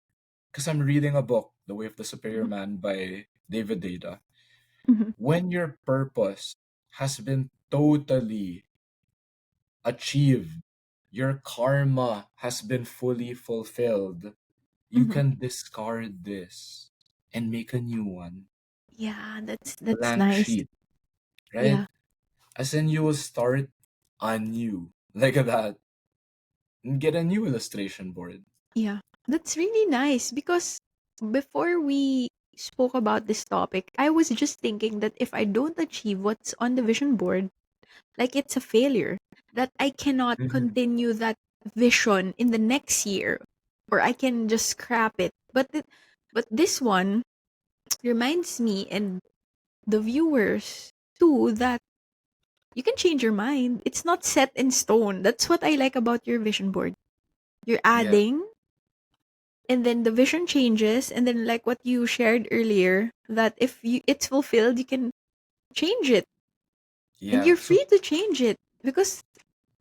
because I'm reading a book, The Way of the Superior Mhm. Man by David Data. Mhm. When your purpose has been totally achieved, your karma has been fully fulfilled, you Mhm. can discard this and make a new one. Yeah, that's Blank nice. sheet, right? Yeah. As in you will start anew. Like that. And get a new illustration board. Yeah. That's really nice because before we spoke about this topic, I was just thinking that if I don't achieve what's on the vision board, like it's a failure, that I cannot Mhm. continue that vision in the next year or I can just scrap it. But this one reminds me and the viewers too that you can change your mind. It's not set in stone. That's what I like about your vision board. You're Yeah, adding and then the vision changes and then like what you shared earlier that if it's fulfilled you can change it and yeah. you're So free to change it because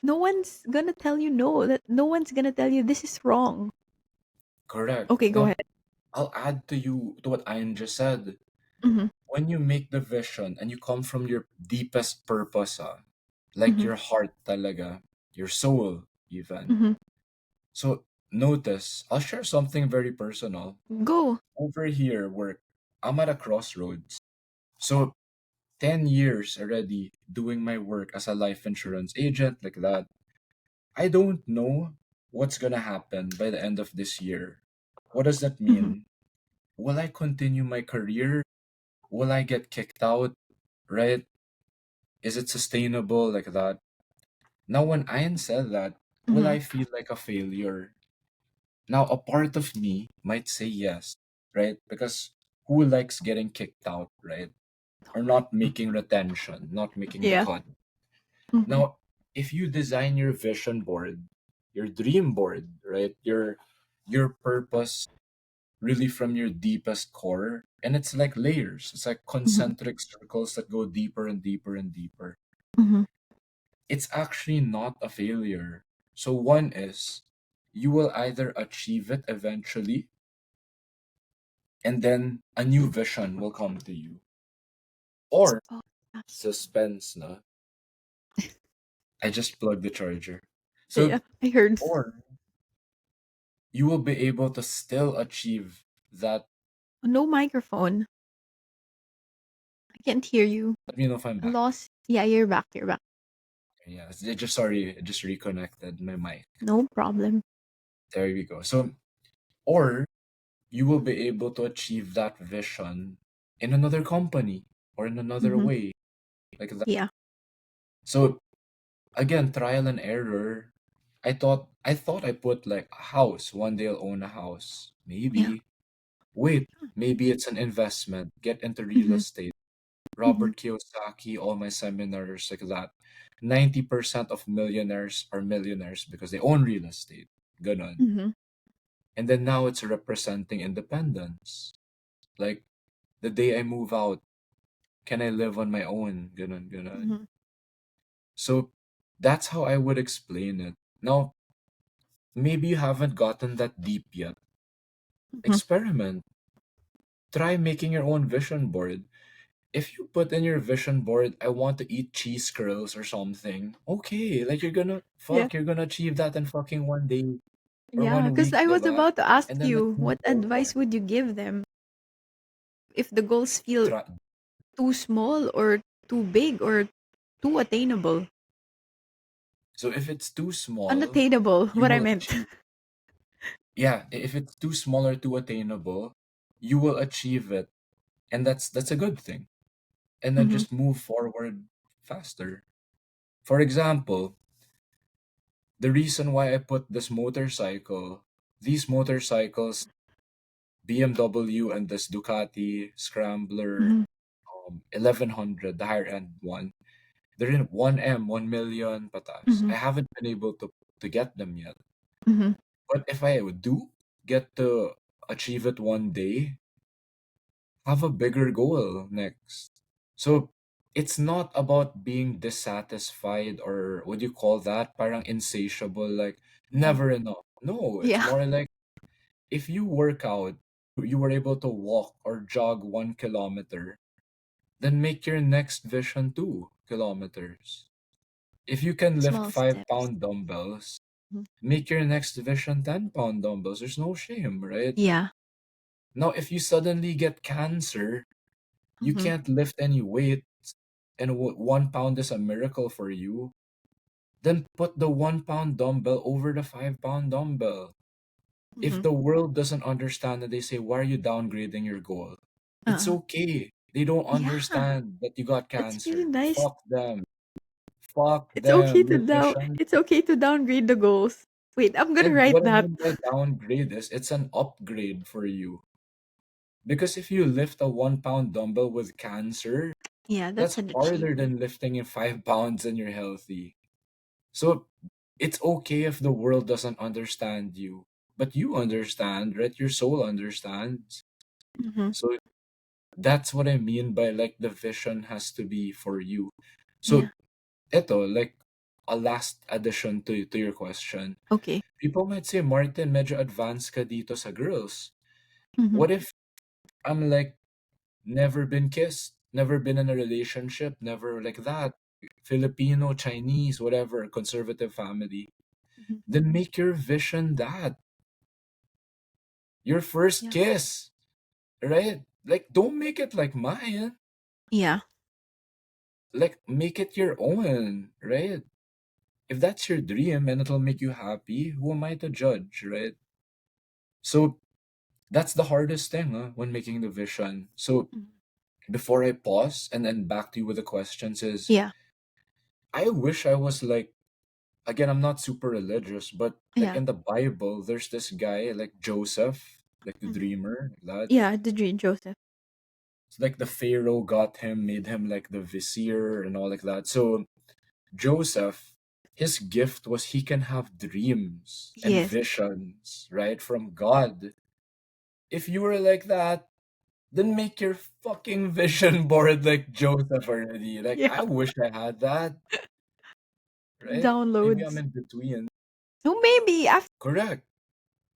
no one's gonna tell you no, that no one's gonna tell you this is wrong. correct. Okay, go Now ahead. I'll add to what Ian just said. Mhm. When you make the vision and you come from your deepest purpose, like Mhm. your heart talaga, your soul even. Mhm. So notice, I'll share something very personal. Go. Over here, where I'm at a crossroads. So 10 years already doing my work as a life insurance agent like that. I don't know what's gonna happen by the end of this year. What does that Mhm. mean? will I continue my career? Will I get kicked out? Right? Is it sustainable like that? Now, when Ian said that, will Mhm. I feel like a failure? Now, a part of me might say yes, right? Because who likes getting kicked out, right? Or not making retention, not making the Yeah. cut. Mhm. Now, if you design your vision board, your dream board, right? Your purpose really from your deepest core, and it's like layers. It's like Mhm. concentric circles that go deeper and deeper and deeper. Mhm. It's actually not a failure. So one is you will either achieve it eventually and then a new vision will come to you. Or Oh, yeah. suspense na. I just plugged the charger. Yeah, So I heard. or you will be able to still achieve that. No microphone. I can't hear you. Let me know if I'm I back. lost. Yeah, you're back. You're back. Yeah, just sorry, I just reconnected my mic. No problem. There we go. So or you will be able to achieve that vision in another company or in another Mhm. way like that. Yeah. So again, trial and error. I thought I put like a house. One day I'll own a house. Yeah. Maybe. Wait, maybe it's an investment. Get into real Mhm. estate. Mhm. Robert Kiyosaki, all my seminars like that. 90% of millionaires are millionaires because they own real estate. Ganon. Mhm. And then now it's representing independence. Like the day I move out, can I live on my own? Ganon, ganon. Mhm. So that's how I would explain it. Now, maybe you haven't gotten that deep yet. Mhm. Experiment. Try making your own vision board. If you put in your vision board, I want to eat cheese curls or something, okay, like Yeah. you're gonna achieve that in fucking 1 day or Yeah. one Because week, I was diba? about to ask And then let's you, move what advice forward. would you give them if the goals feel Try, too small or too big or too attainable? so if it's too small, Unattainable, you what I will meant. achieve. Yeah, if it's too small or too attainable, you will achieve it, and that's a good thing. And then Mhm. just move forward faster. For example, the reason why I put this motorcycle, these motorcycles, BMW and this Ducati Scrambler Mhm. 1100, the higher end one, they're in 1M, 1 million patas. I Mhm. haven't been able to get them yet. Mhm. But if I would do get to achieve it one day, have a bigger goal next. So it's not about being dissatisfied or what do you call that? Parang insatiable, like Mhm. never enough. No, it's Yeah. more like if you work out, you were able to walk or jog 1 kilometer, then make your next vision 2 kilometers. If you can lift Small five steps. pound dumbbells, Mhm. make your next vision 10 pound dumbbells. There's no shame, right? Yeah. Now, if you suddenly get cancer, you Mhm. can't lift any weight, and 1 pound is a miracle for you, then put the 1 pound dumbbell over the 5 pound dumbbell. If Mhm. the world doesn't understand and they say, why are you downgrading your goal? It's Uh-huh. okay. They don't Yeah. understand that you got It's really cancer. nice. Fuck them. Fuck It's okay them. to Your vision. downgrade the goals. Wait, I'm gonna And write what I that. mean by downgrade is it's an upgrade for you. Because if you lift a 1 pound dumbbell with cancer, Yeah, that's that's an harder achievement. than lifting in 5 pounds and you're healthy. So it's okay if the world doesn't understand you, but you understand, right? Your soul understands. Mhm. So that's what I mean by like the vision has to be for you. Yeah. So eto, like a last addition to your question. Okay. People might say, Martin, medyo advanced ka dito sa girls. Mhm. What if I'm like never been kissed, never been in a relationship, never like that? Filipino, Chinese, whatever, conservative family. Mhm. Then make your vision that. Your first Yeah. kiss, right? Like, don't make it like mine. Yeah. Like, make it your own, right? If that's your dream and it'll make you happy, who am I to judge, right? So that's the hardest thing, when making the vision. So Mhm. before I pause and then back to you with the questions is, Yeah. I wish I was like, again, I'm not super religious, but like Yeah. in the Bible, there's this guy like Joseph, like the Mhm. dreamer, like that. Yeah, the dream, Joseph. It's like the Pharaoh got him, made him like the vizier and all like that. So Joseph, his gift was he can have dreams and Yes. visions, right, from God. If you were like that, then make your fucking vision board like Joseph already. Like, Yeah. I wish I had that, right? Maybe I'm Downloads. in between. So maybe after Correct.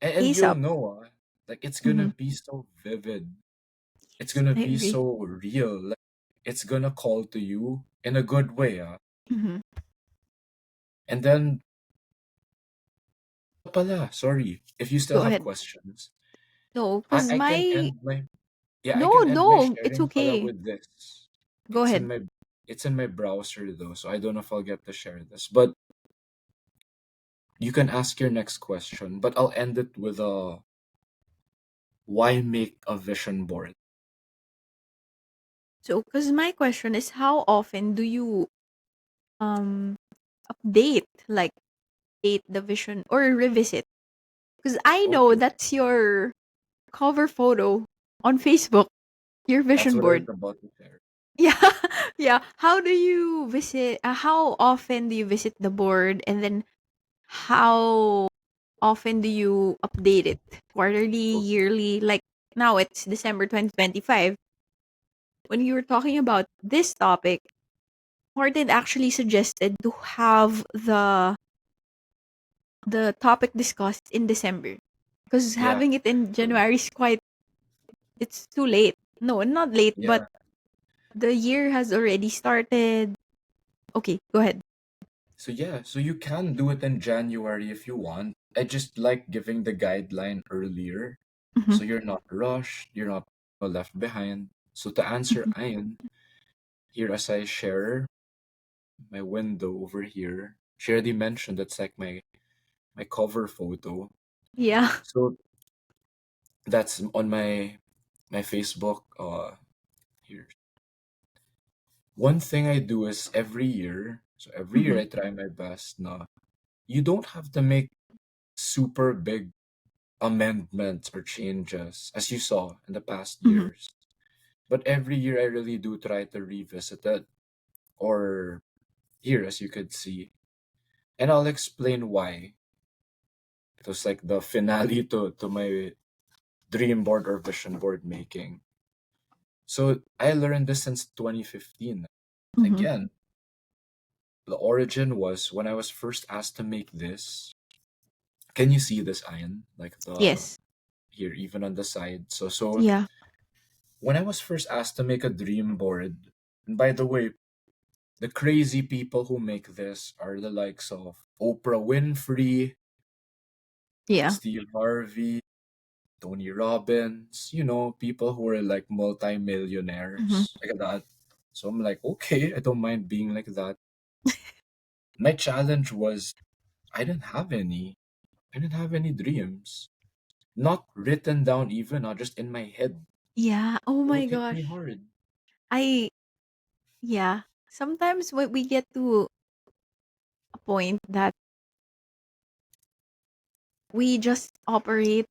And you'll ASAP. know, like, it's gonna Mm-hmm. be so vivid. It's Yes, gonna I be agree. so real. Like, it's gonna call to you in a good way. Mm-hmm. And then, pala, sorry, if you still Go have ahead. questions, No, I, because I can my end my, yeah, I no, can end my no, it's sharing pala okay. with this. Go It's in ahead. my, it's in my browser though, so I don't know if I'll get to share this. But you can ask your next question, but I'll end it with a why make a vision board? So, because my question is, how often do you um update, like update the vision or revisit? Because I know Okay, that's your cover photo on Facebook, your that's vision what I was board. about to share. Yeah, yeah. How do you visit? How often do you visit the board, and then how often do you update it? Quarterly, Okay. yearly? Like now it's December 2025. When you were talking about this topic, Martin actually suggested to have the topic discussed in December because Yeah, having it in true. January is quite it's too late. No, not late, but Yeah. the year has already started. Okay, go ahead. So yeah, so you can do it in January if you want. I just like giving the guideline earlier, Mhm, so you're not rushed, you're not left behind. So to answer mhm. Ian, here as I share my window over here, she already mentioned that's like my cover photo. Yeah. So that's on my Facebook. Here. One thing I do is every year. So every year Mhm, I try my best. No, you don't have to make super big amendments or changes as you saw in the past mhm. years. But every year I really do try to revisit it, or here as you could see. And I'll explain why. It was like the finale to my dream board or vision board making. So I learned this since 2015. Mhm. Again, the origin was when I was first asked to make this. Can you see this, Ian? Like the Yes. here, even on the side. So Yeah. when I was first asked to make a dream board, and by the way, the crazy people who make this are the likes of Oprah Winfrey, Yeah. Steve Harvey, Tony Robbins, people who are like Mhm. multi-millionaires, like that. So I'm like, okay, I don't mind being like that. My challenge was I didn't have any. I didn't have any dreams. Not written down even, or just in my head. Yeah. Oh So my it hit me gosh. hard. I yeah. Sometimes when we get to a point that we just operate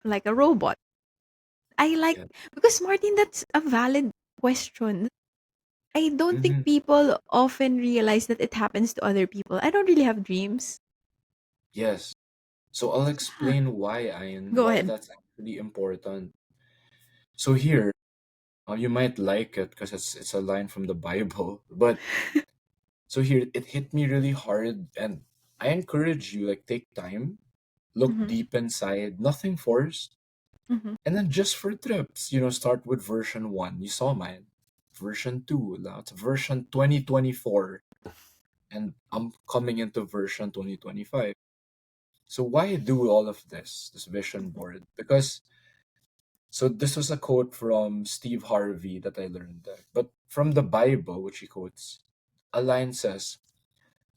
like a robot. I like Yeah. because Martin, that's a valid question. I don't think Hmm. people often realize that it happens to other people. I don't really have dreams. Yes. So I'll Yeah. explain why, Ian, Go why ahead. that's actually important. So here, you might like it because it's a line from the Bible. But so here, it hit me really hard, and I encourage you, like, take time, look Mhm, deep inside, nothing forced, mhm. and then just for trips, start with version one. You saw mine. Version two, now it's version 2024, and I'm coming into version 2025. So why do all of this vision Mhm. board? Because so this was a quote from Steve Harvey that I learned there. But from the Bible, which he quotes, a line says,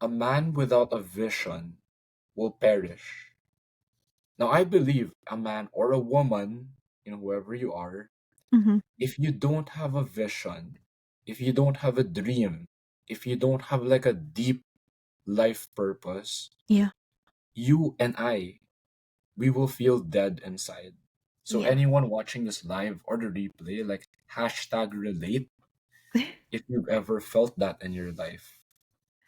"A man without a vision will perish." Now, I believe a man or a woman, whoever you are, Mm-hmm. if you don't have a vision, if you don't have a dream, if you don't have like a deep life purpose, Yeah. you and we will feel dead inside. So Yeah. anyone watching this live or the replay, like hashtag relate if you've ever felt that in your life.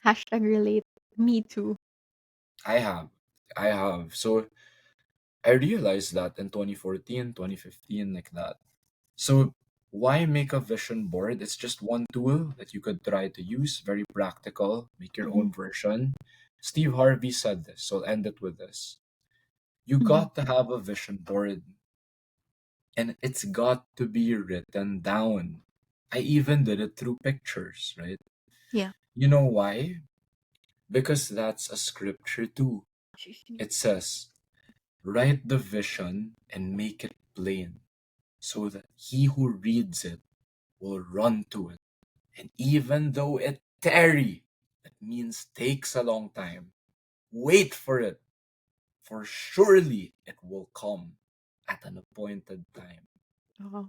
Hashtag relate. Me too. I have. I have. So I realized that in 2014, 2015, like that. So why make a vision board? It's just one tool that you could try to use, very practical, make your Mm-hmm. own version. Steve Harvey said this, so I'll end it with this. You Mm-hmm. got to have a vision board and it's got to be written down. I even did it through pictures, right? Yeah. You know why? Because that's a scripture too. Excuse It says, write the vision and make it plain so that he who reads it will run to it. And even though it tarry, that means takes a long time, wait for it, for surely it will come at an appointed time. Oh,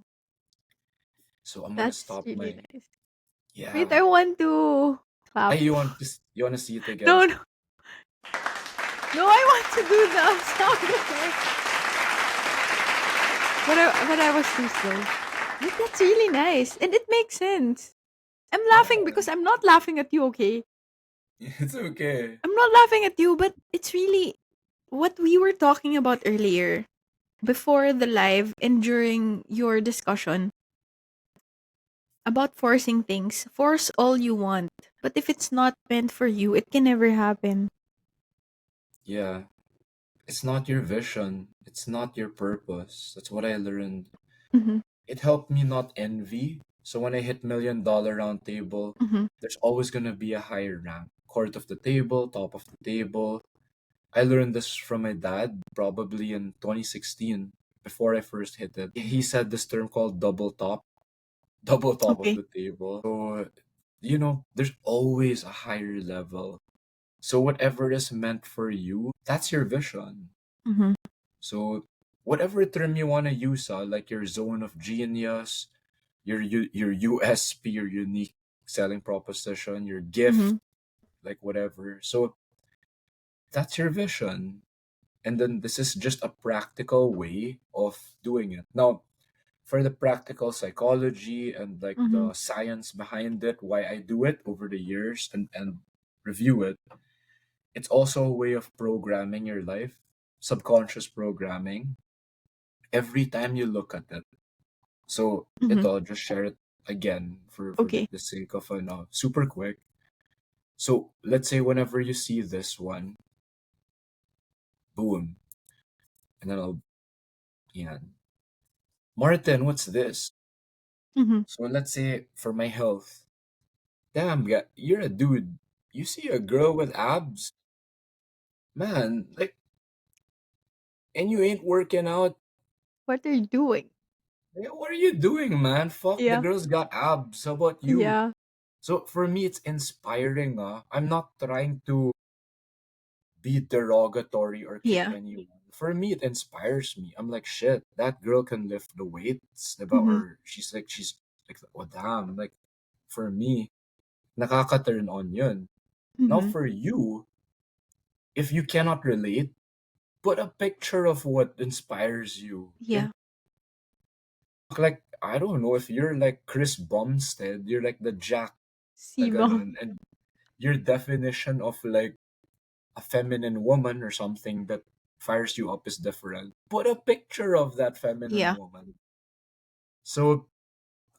So I'm gonna that's stop really my nice. Wait, yeah. I want to clap. Hey, you want to see it again? No, no, no! I want to do the sound effect, but I was too slow. But that's really nice, and it makes sense. I'm laughing Yeah, because I'm not laughing at you. Okay, it's okay. I'm not laughing at you, but it's really what we were talking about earlier before the live and during your discussion about forcing things. Force all you want, but if it's not meant for you, it can never happen. Yeah, it's not your vision. It's not your purpose. That's what I learned. Mm-hmm. It helped me not envy. So when I hit $1 million round table, Mm-hmm. there's always gonna be a higher rank. Court of the table, top of the table. I learned this from my dad probably in 2016 before I first hit it. He said this term called double top of Okay. the table. So, there's always a higher level. So whatever is meant for you, that's your vision. Mm-hmm. So whatever term you want to use, like your zone of genius, your USP, your unique selling proposition, your gift, Mm-hmm. like whatever. So that's your vision. And then this is just a practical way of doing it. Now, for the practical psychology and like Mm-hmm. the science behind it, why I do it over the years and review it, it's also a way of programming your life, subconscious programming, every time you look at it. So Mm-hmm. I'll just share it again for Okay. the sake of super quick. So let's say whenever you see this one, boom, and then I'll, yeah, Martin, what's this? Mm-hmm. So let's say for my health, damn, you're a dude. You see a girl with abs, man, like, and you ain't working out. What are you doing? Like, what are you doing, man? Fuck, the Yeah. girl's got abs. How about you? Yeah. So for me, it's inspiring. I'm not trying to be derogatory or kick Yeah. anyone. For me, it inspires me. I'm like, shit, that girl can lift the weights, diba? Mm-hmm. Or she's like, oh damn. Like, for me, nakaka-turn on yun. Now Mm-hmm. for you, if you cannot relate, put a picture of what inspires you. And Yeah. like, I don't know, if you're like Chris Bumstead, you're like the Jack na Simo. ganun, and your definition of like a feminine woman or something that fires you up is different. Put a picture of that feminine Yeah. woman. So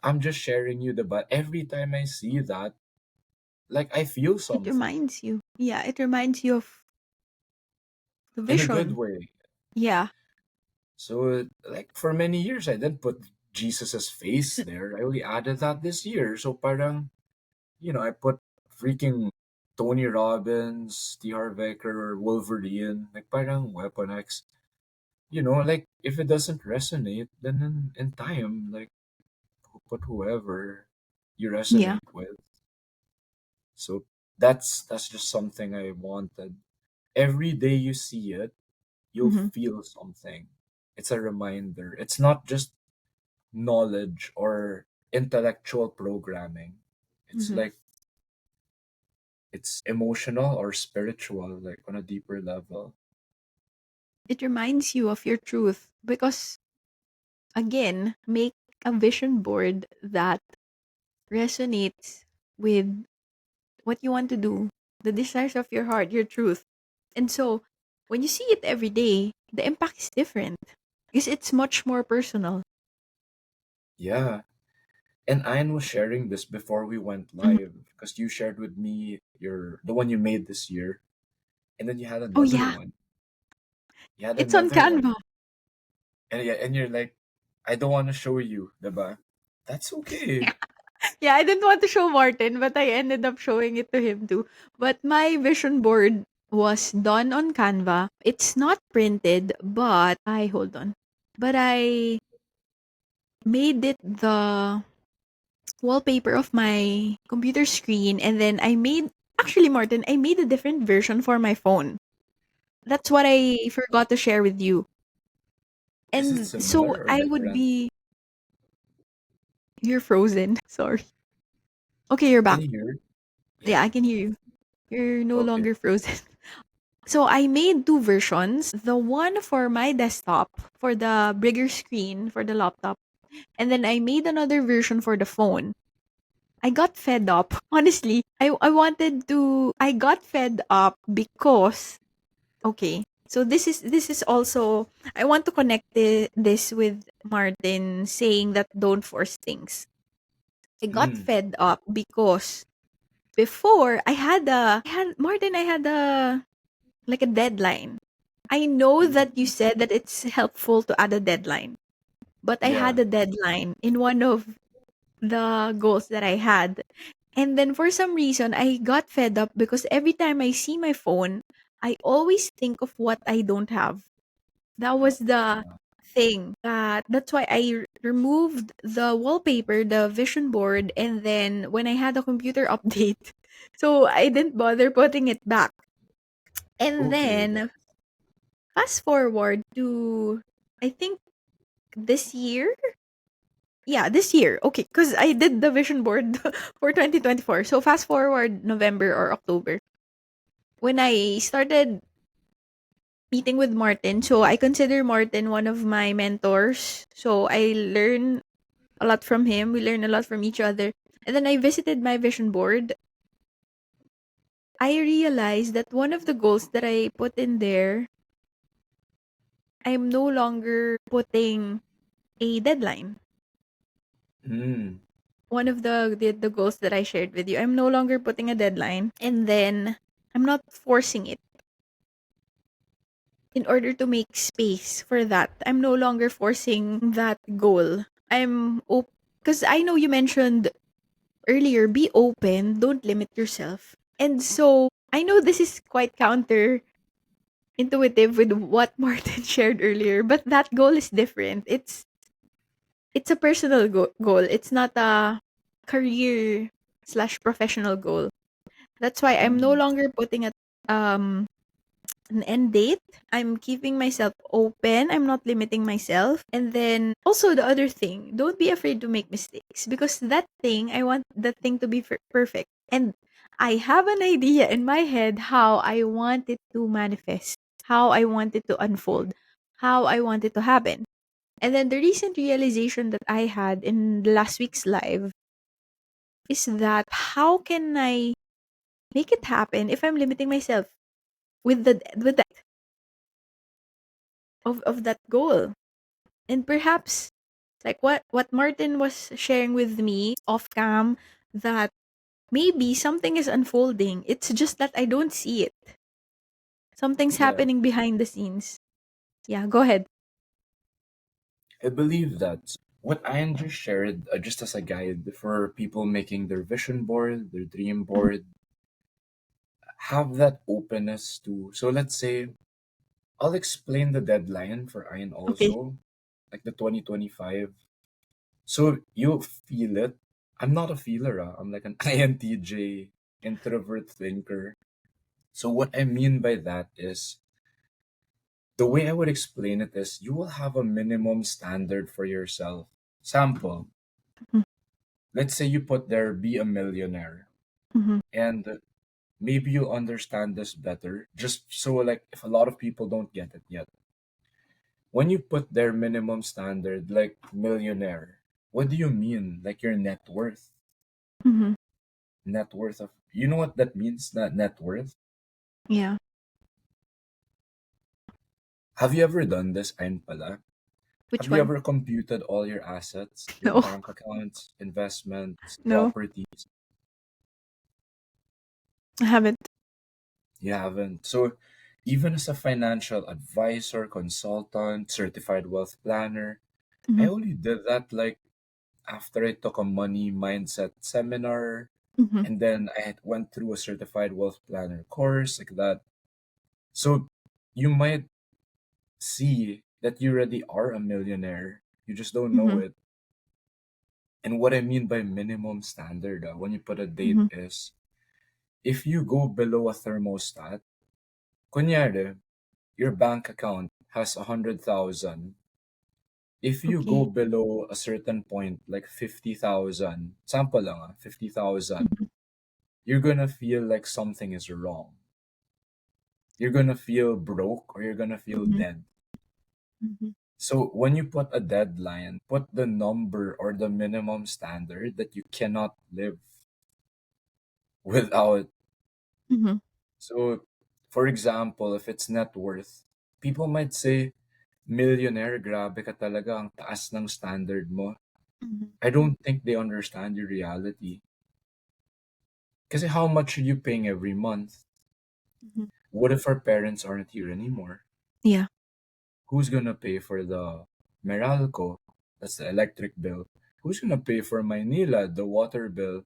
I'm just sharing you but every time I see that, like I feel It something reminds you. Yeah, it reminds you of the in a good vision. way. Yeah. So like for many years I didn't put Jesus's face there. I only added that this year. So parang, I put freaking Tony Robbins, T. Harv Eker, or Wolverine, like parang Weapon X. Like if it doesn't resonate, then in time, like put whoever you Yeah. resonate with. So that's just something I wanted. Every day you see it, you'll Mm-hmm. feel something. It's a reminder. It's not just knowledge or intellectual programming. It's Mm-hmm. like it's emotional or spiritual, like on a deeper level. It reminds you of your truth because, again, make a vision board that resonates with what you want to do, the desires of your heart, your truth. And so, when you see it every day, the impact is different because it's much more personal. Yeah. And Ayan was sharing this before we went Mhm. live because you shared with me your the one you made this year, and then you had Oh, another yeah, one. You had it's on another one, Canva. and yeah, and you're like, I don't want to show you, diba? That's okay. Yeah, I didn't want to show Martin, but I ended up showing it to him too. But my vision board was done on Canva. It's not printed, but hold on. But I made it the wallpaper of my computer screen, and then actually, Martin, I made a different version for my phone. That's what I forgot to share with you. Is it And so similar or I would different? be you're frozen. Sorry. Okay, you're Can back. you hear? Yeah, Yeah. I can hear you. You're no Okay. longer frozen. So I made two versions. The one for my desktop, for the bigger screen for the laptop, and then I made another version for the phone. I got fed up. Honestly, I got fed up because okay. So this is also I want to connect this with Martin saying that don't force things. I got Mm. fed up because before I had a like a deadline. I know Ooh. that you said that it's helpful to add a deadline, but I had Yeah. a deadline in one of the goals that I had. And then for some reason, I got fed up because every time I see my phone, I always think of what I don't have. That was the thing. That's why removed the wallpaper, the vision board, and then when I had a computer update, so I didn't bother putting it back. And Okay. then fast forward to I think this year. Yeah, this year. Okay, because I did the vision board for 2024. So fast forward November or October. When I started meeting with Martin, so I consider Martin one of my mentors. So I learn a lot from him. We learn a lot from each other. And then I visited my vision board. I realized that one of the goals that I put in there, I'm no longer putting a deadline. Mm. One of the goals that I shared with you, I'm no longer putting a deadline, and then I'm not forcing it in order to make space for that. I'm no longer forcing that goal. I'm because I know you mentioned earlier, be open, don't limit yourself. And so I know this is quite counter intuitive with what Martin shared earlier, but that goal is different. It's a personal goal. It's not a career slash professional goal. That's why I'm no Mm. longer putting um an end date. I'm keeping myself open. I'm not limiting myself. And then also the other thing, don't be afraid to make mistakes because I want that thing to be perfect. And I have an idea in my head how I want it to manifest, how I want it to unfold, how I want it to happen. And then the recent realization that I had in the last week's live is that how can I make it happen if I'm limiting myself with that of that goal? And perhaps like what Martin was sharing with me off cam, that maybe something is unfolding. It's just that I don't see it. Something's Yeah. happening behind the scenes. Yeah, go ahead. I believe that. So what Ian just shared, just as a guide for people making their vision board, their dream Mhm. board, have that openness to. So let's say I'll explain the deadline for Ian Okay. also, like the 2025. So you'll feel it. I'm not a feeler. I'm like an INTJ, introvert thinker. So what I mean by that is The way I would explain it is you will have a minimum standard for yourself. Sample, Mhm. let's say you put there be a millionaire. Mhm. And maybe you'll understand this better. Just so, like, if a lot of people don't get it yet, when you put their minimum standard, like millionaire, what do you mean? Like your net worth? Mhm. Net worth of, you know what that means? That net worth? Yeah. Have you ever done this, Ayn pala? Have Which you one? ever computed all your assets, your No. bank accounts, investments, No. properties? I haven't. You haven't. So, even as a financial advisor, consultant, certified wealth planner, I Mhm. only did that like after I took a money mindset seminar, Mhm. and then I had went through a certified wealth planner course like that. So you might see that you already are a millionaire. You just don't know Mhm. it. And what I mean by minimum standard, when you put a date Mhm. is if you go below a thermostat, kunyari, your bank account has 100,000. If you go Okay. below a certain point, like 50,000, sample lang ah, 50,000, Mhm. you're gonna feel like something is wrong. You're gonna feel broke or you're gonna feel Mhm. dead. Mhm. So when you put a deadline, put the number or the minimum standard that you cannot live without. Mhm. So, for example, if it's net worth, people might say, millionaire, grabe ka talaga, ang taas ng standard mo. Mhm. I don't think they understand your reality. Kasi how much are you paying every month? Mhm. What if our parents aren't here anymore? Yeah. Who's gonna pay for the Meralco? That's the electric bill. Who's gonna pay for Maynila, the water bill?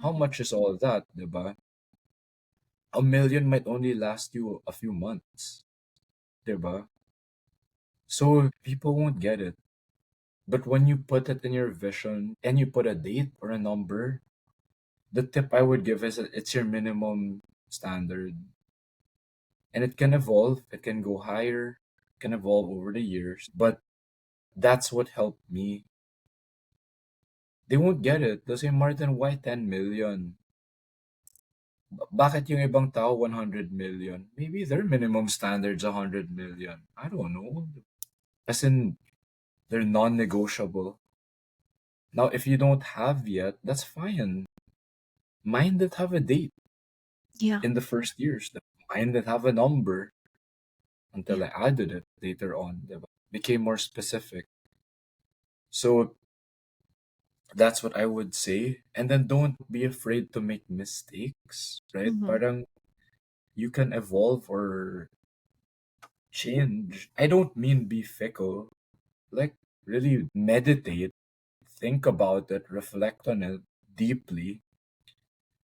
How Mhm. much is all that, diba? A million might only last you a few months, diba? So people won't get it. But when you put it in your vision and you put a date or a number, the tip I would give is that it's your minimum standard. And it can evolve, it can go higher, can evolve over the years. But that's what helped me. They won't get it. They'll say, Martin, why 10 million? Bakit yung ibang tao 100 million? Maybe their minimum standard's 100 million. I don't know. As in, they're non-negotiable. Now, if you don't have yet, that's fine. Mine that have a date Yeah. in the first years. Mine that have a number until Yeah. I added it later on. Diba? Became more specific. So that's what I would say. And then don't be afraid to make mistakes, right? Mhm. Parang you can evolve or change. I don't mean be fickle. Like, really meditate, think about it, reflect on it deeply.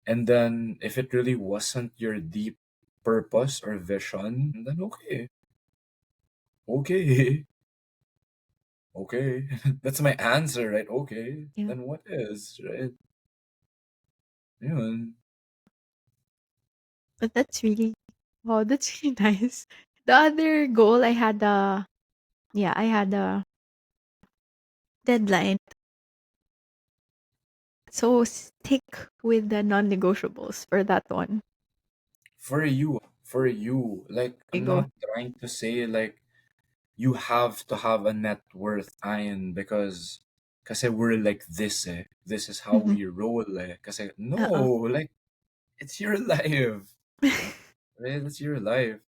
And then if it really wasn't your deep purpose or vision, then okay. Okay. Okay. That's my answer, right? Okay. Yeah. Then what is, right? Yun. But that's really oh, that's really nice. The other goal I had a yeah, I had a deadline. So stick with the non-negotiables for that one. For you, like, You I'm go. not trying to say, like, you have to have a net worth, Ian, because kasi we're like this, eh. This is how Mhm. we roll, eh. Kasi, no, Uh-uh. like, it's your life. Right? It's your life.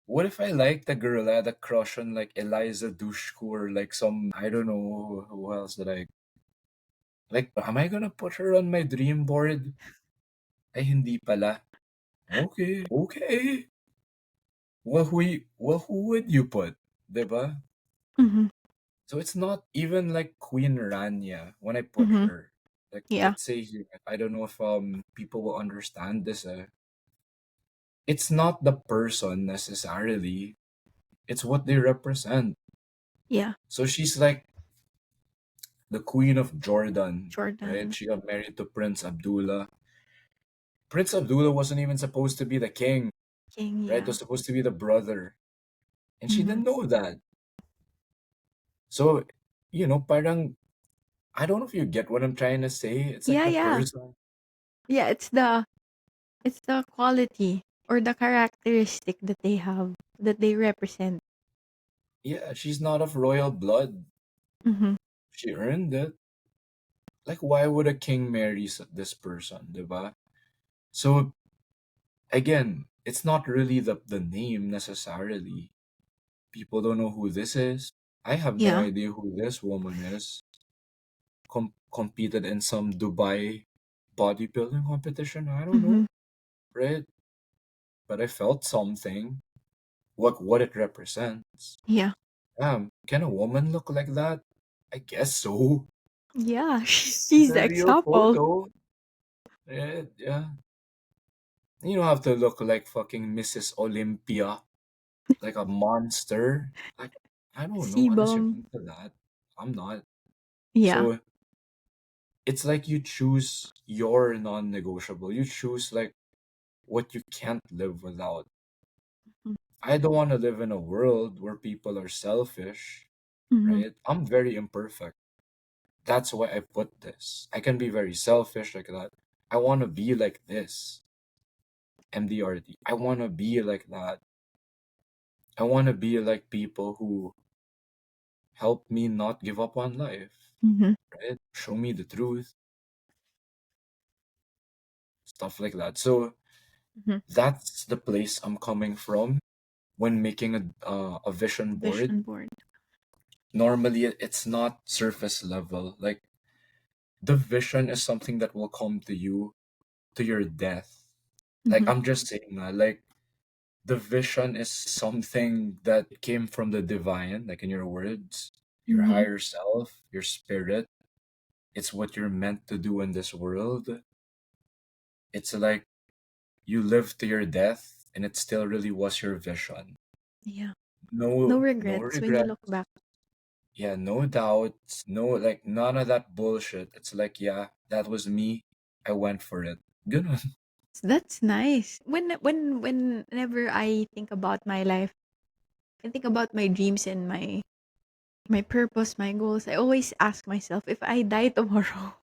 What if I liked a girl, I had a crush on, like, Eliza Dushku or, like, some, I don't know, who else did I, like, am I gonna put her on my dream board? Ay, hindi pala. Okay. Who would you put? Diba? Mhm. So it's not even like Queen Rania when I put Mhm. her. Like, Yeah. let's say here, I don't know if people will understand this. It's not the person necessarily. It's what they represent. Yeah. So she's like the Queen of Jordan, right? Jordan. She got married to Prince Abdullah. Prince Abdullah wasn't even supposed to be the king, King, right? It yeah. was supposed to be the brother. And she Mhm. didn't know that. So, parang, I don't know if you get what I'm trying to say. It's like Yeah, the yeah. person, Yeah, it's the quality or the characteristic that they have, that they represent. yeah, she's not of royal blood. Mhm. She earned it. Like, why would a king marry this person, diba? So, again, it's not really the name necessarily. People don't know who this is. I have no Yeah. idea who this woman is. Competed in some Dubai bodybuilding competition. I don't Mhm. know, right? But I felt something. What it represents. Yeah. Can a woman look like that? I guess so. Yeah, It's she's a the real example. photo. Yeah. You don't have to look like fucking Mrs. Olympia, like a monster. Like, I don't know, unless you're Sebum. into that. I'm not. Yeah. So it's like you choose your non-negotiable. You choose like what you can't live without. I don't want to live in a world where people are selfish, Mhm. right? I'm very imperfect. That's why I put this. I can be very selfish like that. I want to be like this, MDRT. I want to be like that. I want to be like people who help me not give up on life, Mhm. right? Show me the truth, stuff like that. So Mhm. that's the place I'm coming from when making a vision board. Vision board. Normally, it's not surface level. Like the vision is something that will come to you to your death. Like Mhm. I'm just saying, like the vision is something that came from the divine, like in your words, your Mhm. higher self, your spirit. It's what you're meant to do in this world. It's like you live to your death and it still really was your vision. Yeah. No No regrets when you look regrets. back. Yeah, no doubts. No, like none of that bullshit. It's like, yeah, that was me. I went for it. Good one. That's nice. Whenever I think about my life, I think about my dreams and my purpose, my goals. I always ask myself, if I die tomorrow,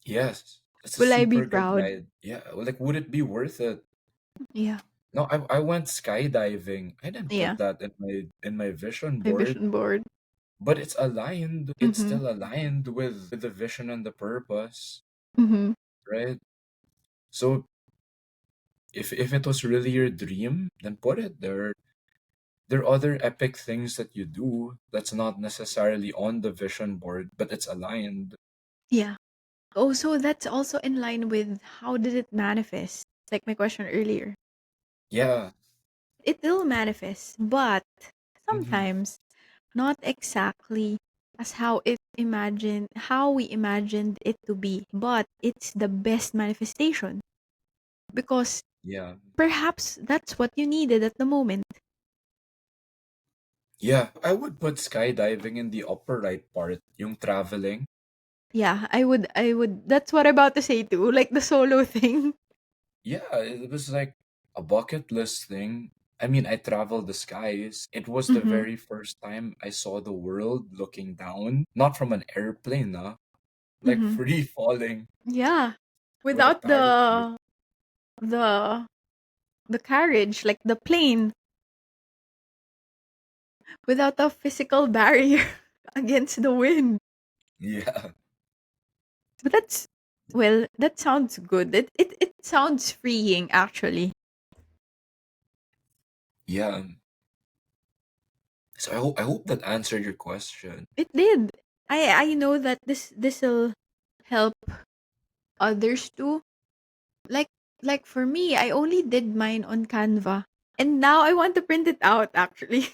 Yes, it's a will I be super good proud? guide. Yeah, like would it be worth it? Yeah. No, I went skydiving. I didn't put Yeah. that in my vision My board, vision board. but it's aligned. It's Mhm. still aligned with the vision and the purpose, Mhm. right? So if it was really your dream, then put it there. There are other epic things that you do that's not necessarily on the vision board, but it's aligned. Yeah. Oh, so that's also in line with how did it manifest? Like my question earlier. Yeah. It will manifest, but Hmm. sometimes not exactly as how we imagined it to be, but it's the best manifestation because Yeah. perhaps that's what you needed at the moment. Yeah. I would put skydiving in the upper right part, yung traveling. Yeah, I would that's what I'm about to say too, like the solo thing. Yeah, it was like a bucket list thing. I mean, I traveled the skies. It was the Mhm. very first time I saw the world looking down, not from an airplane, like Mhm. free falling Yeah. with a Without parachute. the the carriage, like the plane, without a physical barrier against the wind. Yeah. But that's well, that sounds good. It sounds freeing actually. Yeah. So I hope that answered your question. It did. I know that this'll help others too. Like like for me, I only did mine on Canva. And now I want to print it out actually.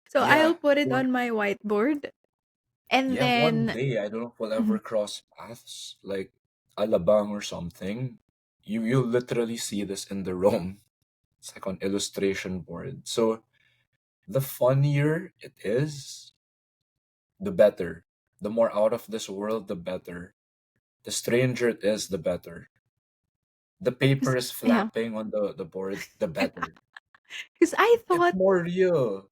So I'll Yeah. put it Or on my whiteboard and yeah, one then day I don't know if we'll ever Mhm. cross paths, like Alabang or something. You literally see this in the room. It's like on illustration board. So the funnier it is, the better. The more out of this world, the better. The stranger it is, the better. The paper is Yeah. flapping on the board, the better. Because I It's thought more real.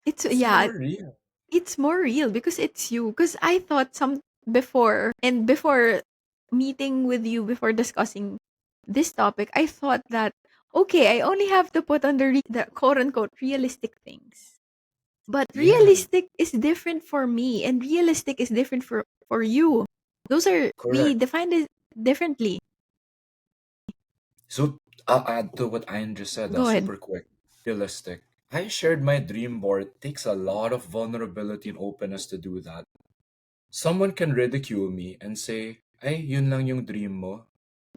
it's It's yeah, more real. it's more real because it's you. Because I thought some before and before meeting with you before discussing this topic, I thought that okay, I only have to put on the quote unquote realistic things. But Yeah, realistic is different for me and realistic is different for you. Those are we correct. defined it differently. So I'll add to what Ian just said, Go ahead. super quick. Realistic. I shared my dream board. Takes a lot of vulnerability and openness to do that. Someone can ridicule me and say, ay, yun lang yung dream mo.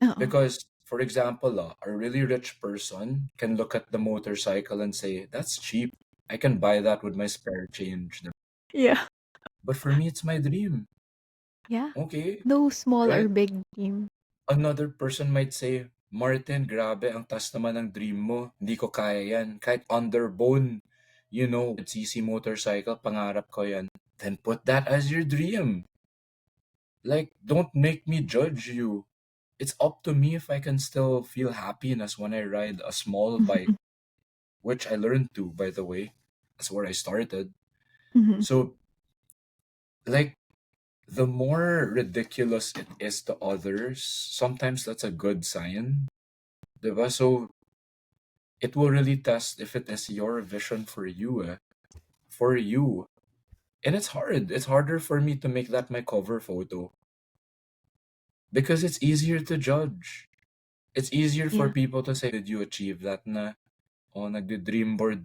Uh-uh. Because, for example, a really rich person can look at the motorcycle and say, that's cheap. I can buy that with my spare change. Yeah. But for me, it's my dream. Yeah. Okay, No small or right? big dream. Another person might say, Martin, grabe, ang taas naman ng dream mo. Hindi ko kaya yan. Kahit underbone, 100cc motorcycle, pangarap ko yan. Then put that as your dream. Like, don't make me judge you. It's up to me if I can still feel happiness when I ride a small bike, which I learned to, by the way. That's where I started. Mhm. So, like, the more ridiculous it is to others, sometimes that's a good sign. Diba? So, it will really test if it is your vision for you, for you. And it's hard. It's harder for me to make that my cover photo because it's easier to judge. It's easier for Yeah. people to say, did you achieve that na? O dream board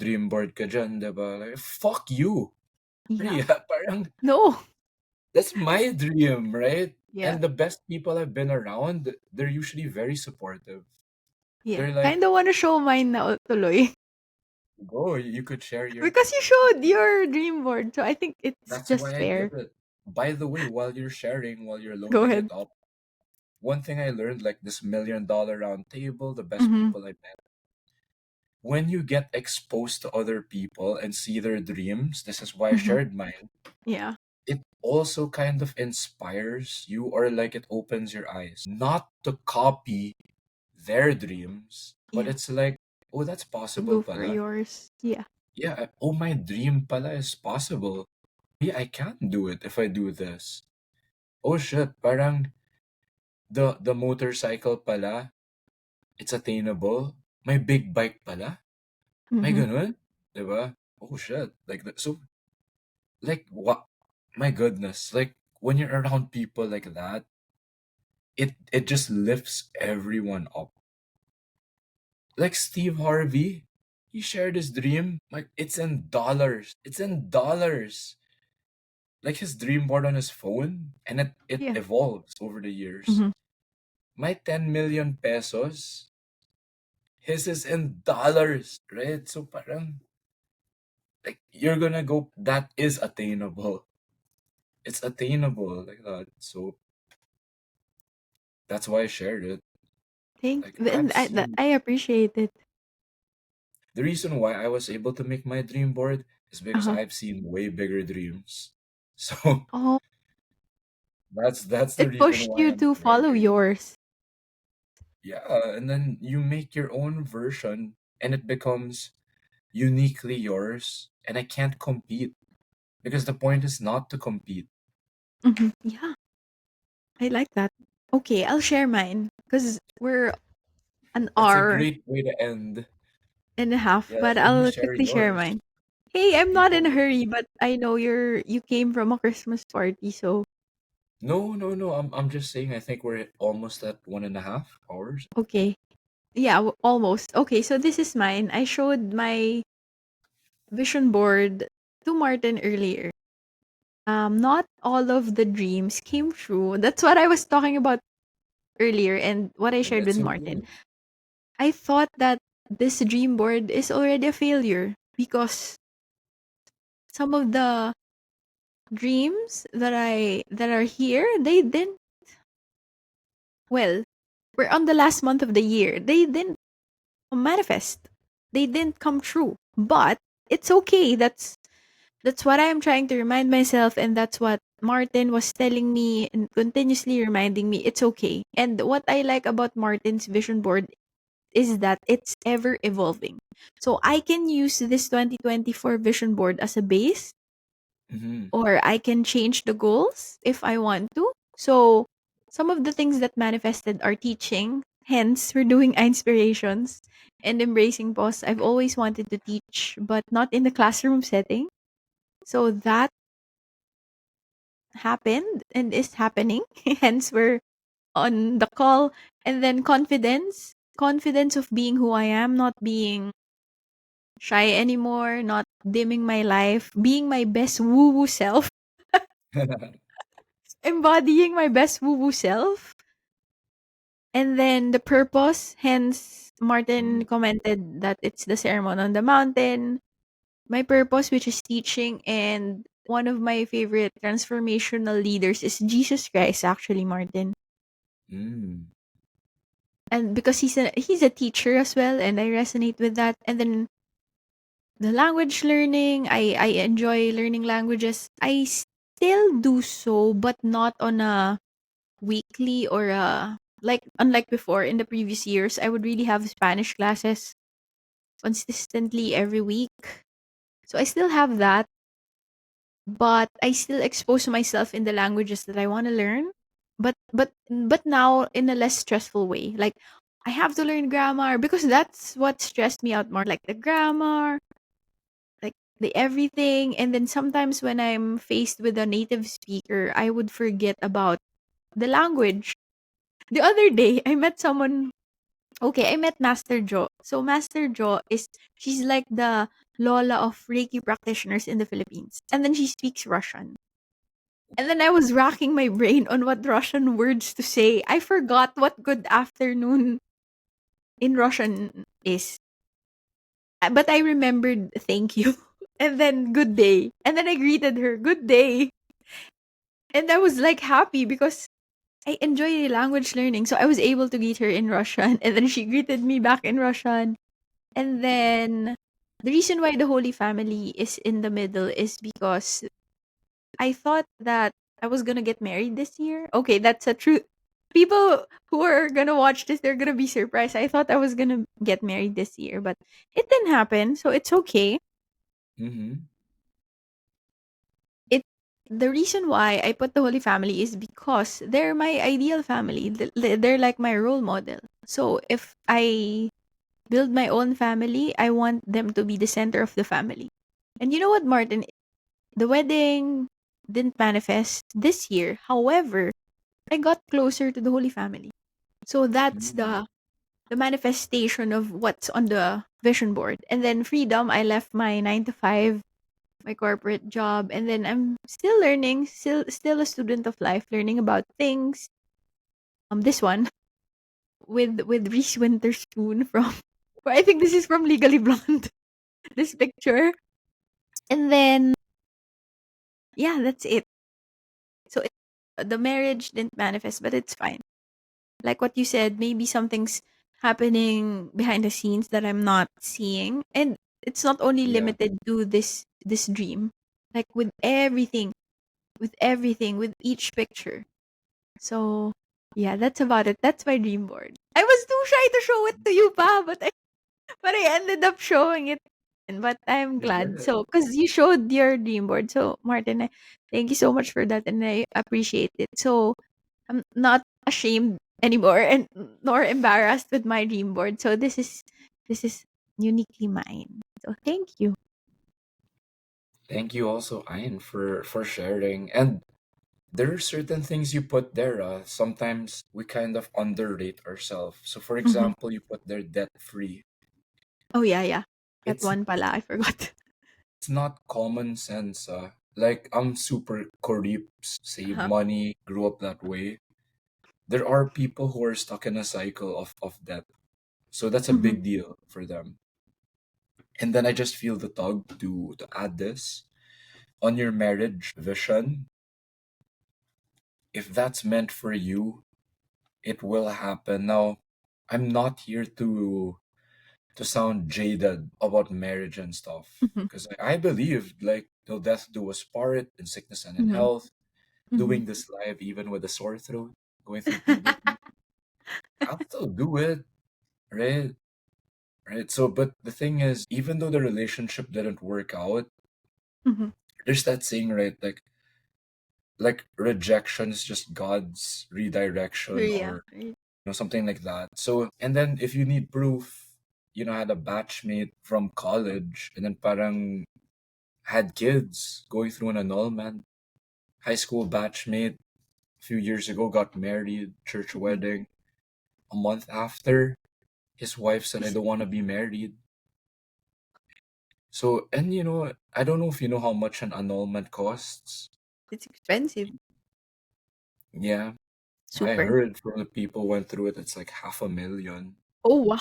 ka dyan, diba? Like, fuck you. Yeah. Yeah, parang, No. that's my dream, right? Yeah. And the best people I've been around, they're usually very supportive. Yeah. They're like, Kinda wanna show mine na tuloy. go, you could share your. Because you showed your dream board, so I think it's That's just why I fair. did it. By the way, while you're Go loading it ahead. up, one thing I learned, like this $1 million round table, the best Mhm. people I met, when you get exposed to other people and see their dreams, this is why I Mhm. shared mine. Yeah. It also kind of inspires you, or like it opens your eyes, not to copy their dreams, but Yeah. it's like, oh, that's possible Go for pala. yours. Yeah. Yeah, oh, my dream pala is possible. Yeah, I can do it if I do this. Oh shit, parang the motorcycle pala, it's attainable. May big bike pala. May Mhm. ganun, 'di ba? Oh shit, like that. So like what? My goodness, like when you're around people like that, it just lifts everyone up. Like Steve Harvey, he shared his dream. Like it's in dollars. It's in dollars. Like his dream board on his phone, and it Yeah. evolves over the years. Mhm. My 10 million pesos, his is in dollars, right? So parang like you're gonna go. That is attainable. It's attainable like that. So that's why I shared it. Thank Like and I've seen I appreciate it. the reason why I was able to make my dream board is because Uh-huh. I've seen way bigger dreams. So Oh, that's the it reason pushed why you I'm to follow sharing. yours. Yeah, and then you make your own version and it becomes uniquely yours. And I can't compete because the point is not to compete. Mhm. Yeah, I like that. Okay, I'll share mine because we're an That's a hour great way to end. and a half, Yeah, but let me I'll share quickly share yours. mine. Hey, I'm Keep not in a going. hurry, but I know you came from a Christmas party, so No, no, no. I'm just saying. I think we're almost at 1.5 hours. okay. Yeah, almost. Okay, so this is mine. I showed my vision board to Martin earlier. Not all of the dreams came true. That's what I was talking about earlier and what I And shared that's with so Martin. good. I thought that this dream board is already a failure because some of the dreams that are here, they didn't well, we're on the last month of the year. They didn't manifest. They didn't come true. But it's okay. That's what I'm trying to remind myself, and that's what Martin was telling me and continuously reminding me it's okay. And what I like about Martin's vision board is that it's ever evolving. So I can use this 2024 vision board as a base, Mhm. or I can change the goals if I want to. So some of the things that manifested are teaching. Hence, we're doing inspirations and embracing pause. I've always wanted to teach, but not in the classroom setting. So that happened and is happening. Hence, we're on the call. And then confidence of being who I am, not being shy anymore, not dimming my life, being my best woo woo self, embodying my best woo woo self. And then the purpose, hence Martin Mm. commented that it's the Sermon on the Mountain. My purpose, which is teaching, and one of my favorite transformational leaders is Jesus Christ, actually, Martin. Mm. And because he's a teacher as well, and I resonate with that. And then the language learning, I enjoy learning languages. I still do so, but not on a weekly or like unlike before in the previous years. I would really have Spanish classes consistently every week. So I still have that, but I still expose myself in the languages that I want to learn. But now in a less stressful way. Like I have to learn grammar because that's what stressed me out more. Like the grammar, like the everything. And then sometimes when I'm faced with a native speaker, I would forget about the language. The other day, I met someone. Okay, I met Master Jo. So Master Jo is she's like the Lola of Reiki practitioners in the Philippines. And then she speaks Russian. And then I was racking my brain on what Russian words to say. I forgot what good afternoon in Russian is. But I remembered thank you. And then good day. And then I greeted her, good day. And I was like happy because I enjoy language learning. So I was able to greet her in Russian. And then she greeted me back in Russian. And then the reason why the Holy Family is in the middle is because I thought that I was gonna get married this year. Okay, that's a true. People who are gonna watch this, they're gonna be surprised. I thought I was gonna get married this year, but it didn't happen, so it's okay. Mhm. It The reason why I put the Holy Family is because they're my ideal family. They're like my role model. So if I build my own family, I want them to be the center of the family. And you know what, Martin? The wedding didn't manifest this year. However, I got closer to the Holy Family. So that's Mm. the manifestation of what's on the vision board. And then freedom, I left my 9 to 5, my corporate job, and then I'm still learning, still a student of life, learning about things. This one with Reese Witherspoon from I think this is from Legally Blonde. This picture. And then yeah, that's it. So the marriage didn't manifest, but it's fine. Like what you said, maybe something's happening behind the scenes that I'm not seeing. And it's not only Yeah. limited to this dream. Like with everything, with each picture. So yeah, that's about it. That's my dream board. I was too shy to show it to you, pa, but I ended up showing it. But I'm You glad. did. So, because you showed your dream board. So, Martin, thank you so much for that. And I appreciate it. So, I'm not ashamed anymore and nor embarrassed with my dream board. So, this is uniquely mine. So, thank you. Thank you also, Ian, for sharing. And there are certain things you put there. Sometimes we kind of underrate ourselves. So, for Mhm. example, you put there debt free. Oh, yeah, yeah. That It's one pala. I forgot. it's not common sense. Like I'm super Koreeps, save Uh-huh. money, grew up that way. There are people who are stuck in a cycle of debt. So that's a Mhm. big deal for them. And then I just feel the tug to add this on your marriage vision. If that's meant for you, it will happen. Now, I'm not here to sound jaded about marriage and stuff Mhm. because I believe like till death do us part in sickness and in Mhm. health, Mhm. doing this live even with a sore throat, going through puberty. I'll still do it, right? right? So, but the thing is, even though the relationship didn't work out, Mhm. there's that saying, right? Like rejection is just God's redirection, Yeah. or Right. something like that. So, and then if you need proof, I had a batchmate from college, and then parang had kids going through an annulment. High school batchmate a few years ago got married, church Mhm. wedding. A month after, his wife said, "I Is don't want to be married." So, and I don't know if you know how much an annulment costs. it's expensive. Yeah, I Super. heard from the people who went through it, it's like 500,000. Oh wow.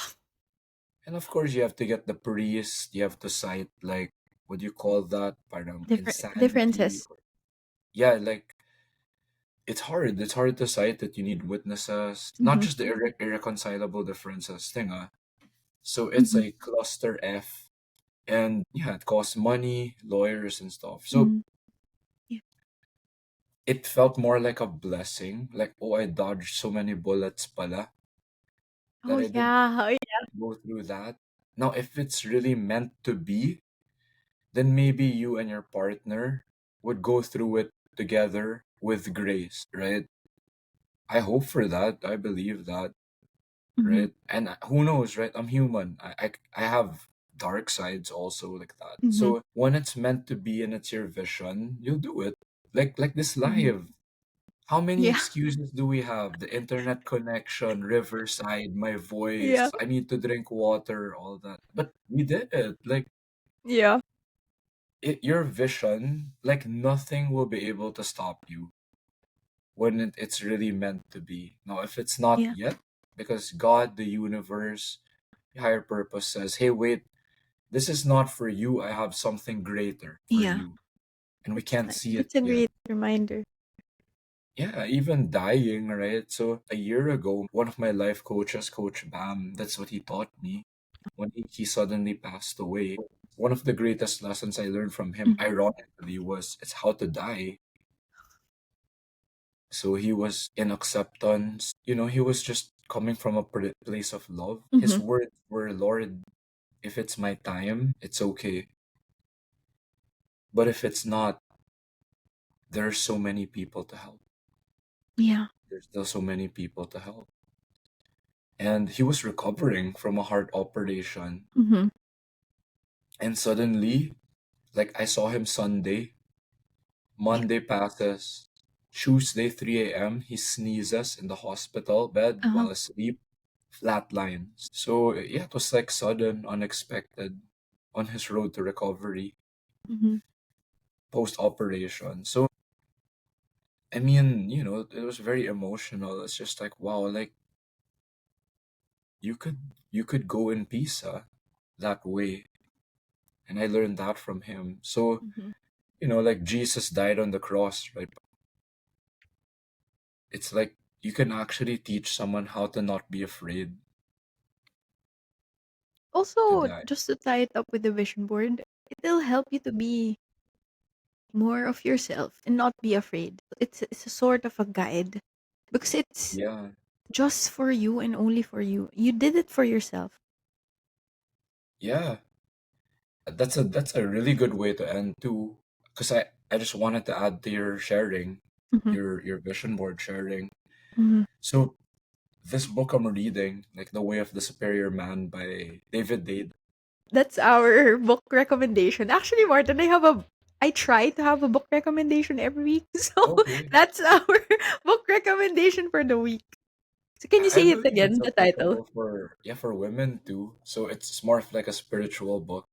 And of course, you have to get the priest. You have to cite, like, what do you call that? Parang Different insanity. differences. Yeah, like, it's hard. It's hard to cite that you need witnesses, not Mhm. just the irreconcilable differences thing. So it's Mhm. a cluster F. And yeah, it costs money, lawyers, and stuff. So Mhm. Yeah. it felt more like a blessing. Like, oh, I dodged so many bullets pala that Oh I didn't yeah. Oh yeah. go through that. Now, if it's really meant to be, then maybe you and your partner would go through it together with grace, right? I hope for that. I believe that, Mhm. right? And who knows, right? I'm human. I have dark sides also like that. Mhm. So when it's meant to be and it's your vision, you'll do it. Like this Mhm. live. How many Yeah. excuses do we have? The internet connection, Riverside, my Yeah. voice, I need to drink water, all that. But we did it. Like Yeah. your vision, like nothing will be able to stop you when it's really meant to be. Now, if it's not Yeah. yet, because God, the universe, the higher purpose says, hey, wait, this is not for you. I have something greater for Yeah. you. And we That's can't nice. see it That's a yet. great reminder. Yeah, even dying, right? So a year ago, one of my life coaches, Coach Bam, that's what he taught me when he suddenly passed away. One of the greatest lessons I learned from him, Mhm. ironically, was it's how to die. So he was in acceptance. He was just coming from a place of love. His Mhm. words were, Lord, if it's my time, it's okay. But if it's not, there's so many people to help. Yeah. There's still so many people to help. And he was recovering from a heart operation. Mhm. And suddenly, like I saw him Sunday, Yeah. Monday passes, Tuesday 3 a.m., he sneezes in the hospital bed Uh-huh. while asleep, flatlines. So yeah, it was like sudden, unexpected on his road to recovery Mhm. post operation. So I mean, it was very emotional. It's just like, wow, like you could you could go in peace, that way. And I learned that from him. So, Mhm. like Jesus died on the cross, right? It's like you can actually teach someone how to not be afraid to Also, die. just to tie it up with the vision board, it'll help you to be more of yourself and not be afraid. It's a sort of a guide because it's Yeah. just for you and only for you. You did it for yourself. Yeah. That's a really good way to end too. Because I just wanted to add to your sharing, Mhm. your vision board sharing. Mhm. So this book I'm reading, like The Way of the Superior Man by David Dade. That's our book recommendation. Actually, Martin, I try to have a book recommendation every week. So Okay. that's our book recommendation for the week. So can you I say it believe again, it's the title? applicable for women too. So it's more of like a spiritual book.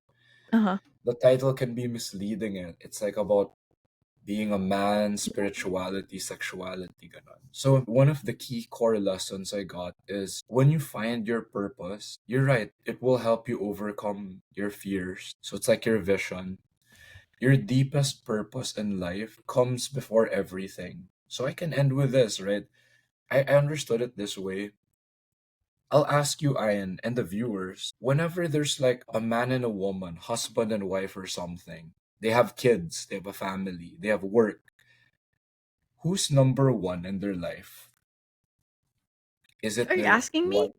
Uh-huh. The title can be misleading. It's like about being a man, spirituality, sexuality, ganon. So one of the key core lessons I got is when you find your purpose, you're right, it will help you overcome your fears. So it's like your vision. Your deepest purpose in life comes before everything. So I can end with this, right? I understood it this way. I'll ask you, Ian, and the viewers, whenever there's like a man and a woman, husband and wife or something, they have kids, they have a family, they have work, who's number one in their life? Is it Are you their asking me? wife?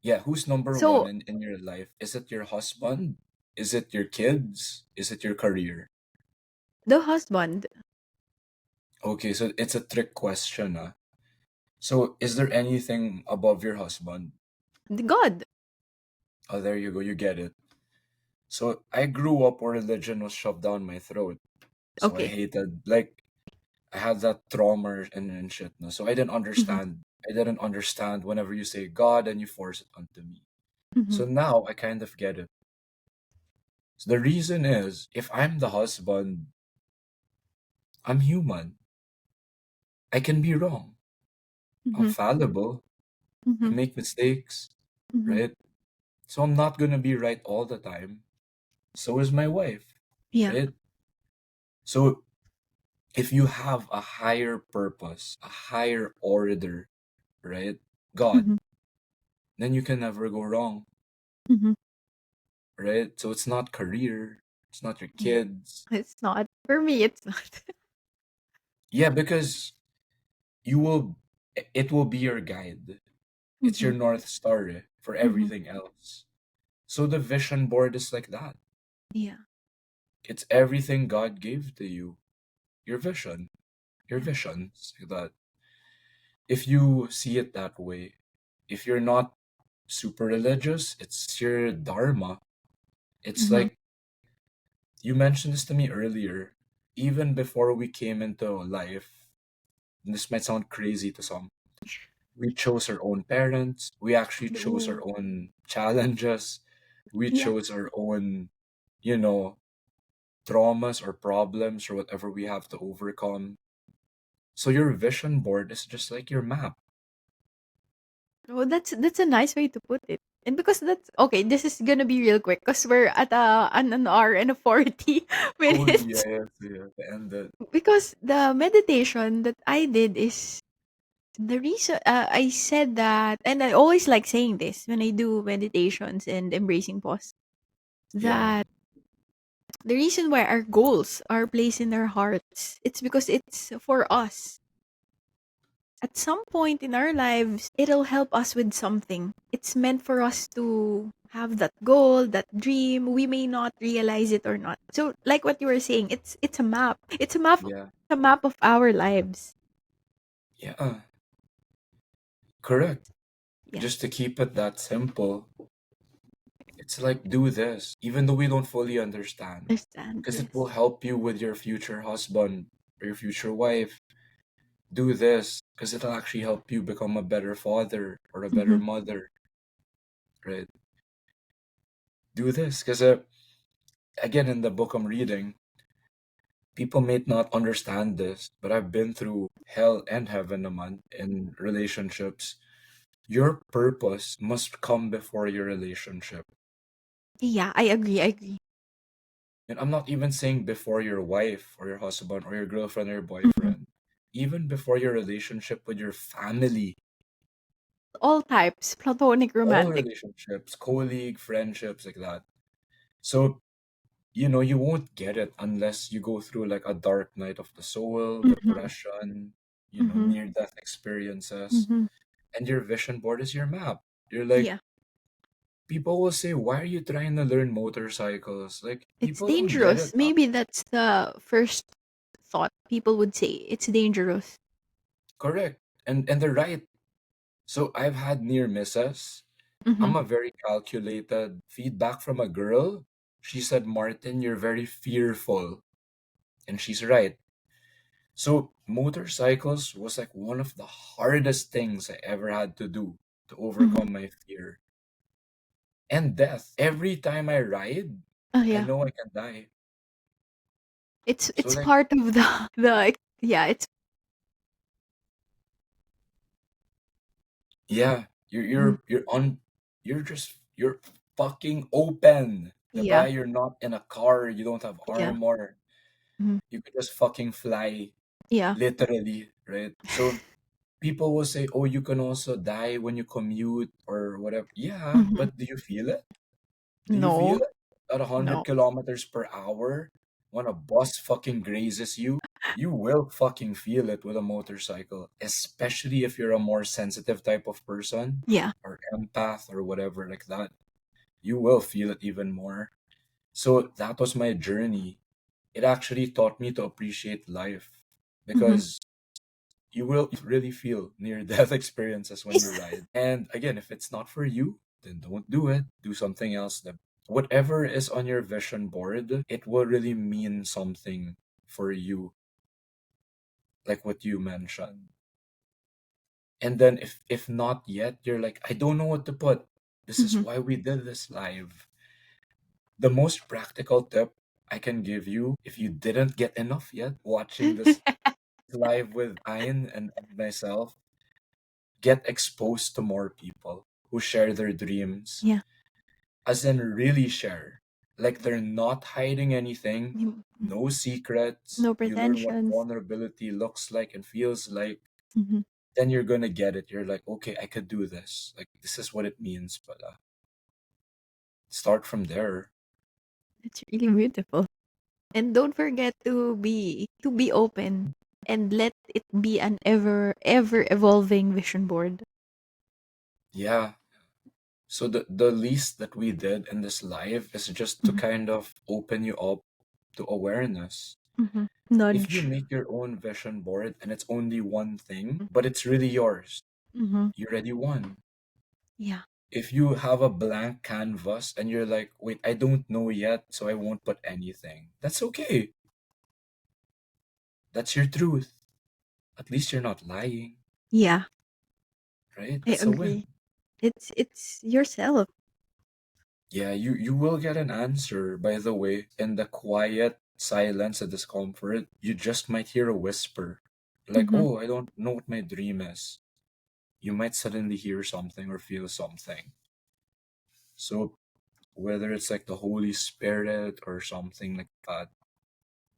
Yeah, who's number one So in your life? Is it your husband? Is it your kids? Is it your career? the husband, Okay, so it's a trick question, huh? So is there anything above your husband? the God. Oh, there you go, you get it. So I grew up where religion was shoved down my throat. So I Okay. hated, like, I had that trauma and shit. No? So I didn't Mhm. understand. I didn't understand whenever you say God and you force it onto me. Mhm. So now I kind of get it. So the reason is, if I'm the husband, I'm human. I can be wrong. I'm Mhm. fallible. I Mhm. make mistakes, Mhm. right? So I'm not gonna be right all the time. So is my wife, Yeah. right? So if you have a higher purpose, a higher order, right? God, Mhm. then you can never go wrong, Mhm. right? So it's not career, it's not your Yeah. kids. It's not. For me, it's not. Yeah, because you will, it will be your guide. It's your Mhm. North Star for Mhm. everything else. So the vision board is like that. Yeah. It's everything God gave to you. Your vision, your Yeah. visions. Like that. If you see it that way, if you're not super religious, it's your dharma. It's Mhm. like you mentioned this to me earlier. Even before we came into life, and this might sound crazy to some, we chose our own parents. We actually chose our True. own challenges. We Yeah. chose our own, you know, traumas or problems or whatever we have to overcome. So your vision board is just like your map. Oh, that's a nice way to put it. And because that's okay, this is gonna be real quick because we're at an hour and a 40 Oh minutes. yes, yeah. And the Because the meditation that I did is the reason I said that, and I always like saying this when I do meditations and embracing pause, yeah, that the reason why our goals are placed in our hearts, it's because it's for us. At some point in our lives, it'll help us with something. It's meant for us to have that goal, that dream. We may not realize it or not. So, like what you were saying, it's a map. It's a map. yeah, A map of our lives. yeah. Correct. Yeah, Just to keep it that simple, it's like do this, even though we don't fully understand, understand. because it will Yes. help you with your future husband or your future wife. Do this because it'll actually help you become a better father or a better Mm-hmm. mother, right? Do this because, again, in the book I'm reading, people may not understand this, but I've been through hell and heaven naman in relationships. Your purpose must come before your relationship. Yeah, I agree. I agree. And I'm not even saying before your wife or your husband or your girlfriend or your Mhm. boyfriend, even before your relationship with your family, All types, platonic, all romantic. relationships, colleague, friendships, like that. So, you won't get it unless you go through like a dark night of the soul, Mhm. depression, Mhm. near death experiences. Mhm. And your vision board is your map. You're like, Yeah. people will say, why are you trying to learn motorcycles? Like, It's people don't get it. dangerous. Maybe that's the first thought people would say. It's dangerous. Correct. And they're right. So I've had near misses. Mhm. I'm a very calculated feedback from a girl. She said, Martin, you're very fearful. And she's right. So motorcycles was like one of the hardest things I ever had to do to Mhm. overcome my fear. And death. Every time I ride, Oh I yeah. know I can die. So It's like, part of the yeah, it's yeah, mhm. you're fucking open. Yeah. Diba? You're not in a car, you don't have Yeah. armor. Mhm. You could just fucking fly, Yeah. literally, right? So people will say, "Oh, you can also die when you commute or whatever." Yeah, Mhm. but do you feel it? Do you feel No. it at 100 No. kilometers per hour? when a bus fucking grazes you, you will fucking feel it with a motorcycle, especially if you're a more sensitive type of person Yeah. or empath or whatever like that. You will feel it even more. So that was my journey. It actually taught me to appreciate life Mhm. because you will really feel near death experiences when you ride. And again, if it's not for you, then don't do it. Do something else. Whatever is on your vision board, it will really mean something for you, like what you mentioned. And then if not yet, you're like, I don't know what to put. This is Mhm. why we did this live. The most practical tip I can give you, if you didn't get enough yet watching this live with Ian and myself, get exposed to more people who share their dreams, Yeah. as in really share. Like they're not hiding anything, no secrets. No You learn what pretensions. vulnerability looks like and feels like. Mhm. Then you're gonna get it. You're like, okay, I could do this. Like this is what it means. But start from there. It's really beautiful. And don't forget to be open and let it be an ever evolving vision board. Yeah. So the least that we did in this live is just to Mhm. kind of open you up to awareness. Mhm. If you Nudge. make your own vision board and it's only one thing, but it's really yours, Mhm. you already won. Yeah. If you have a blank canvas and you're like, wait, I don't know yet, so I won't put anything, that's okay. That's your truth. At least you're not lying, Yeah. right? I That's a agree. win. It's yourself. Yeah, you will get an answer, by the way, in the quiet silence and discomfort. You just might hear a whisper. Like, Mhm. oh, I don't know what my dream is. You might suddenly hear something or feel something. So whether it's like the Holy Spirit or something like that,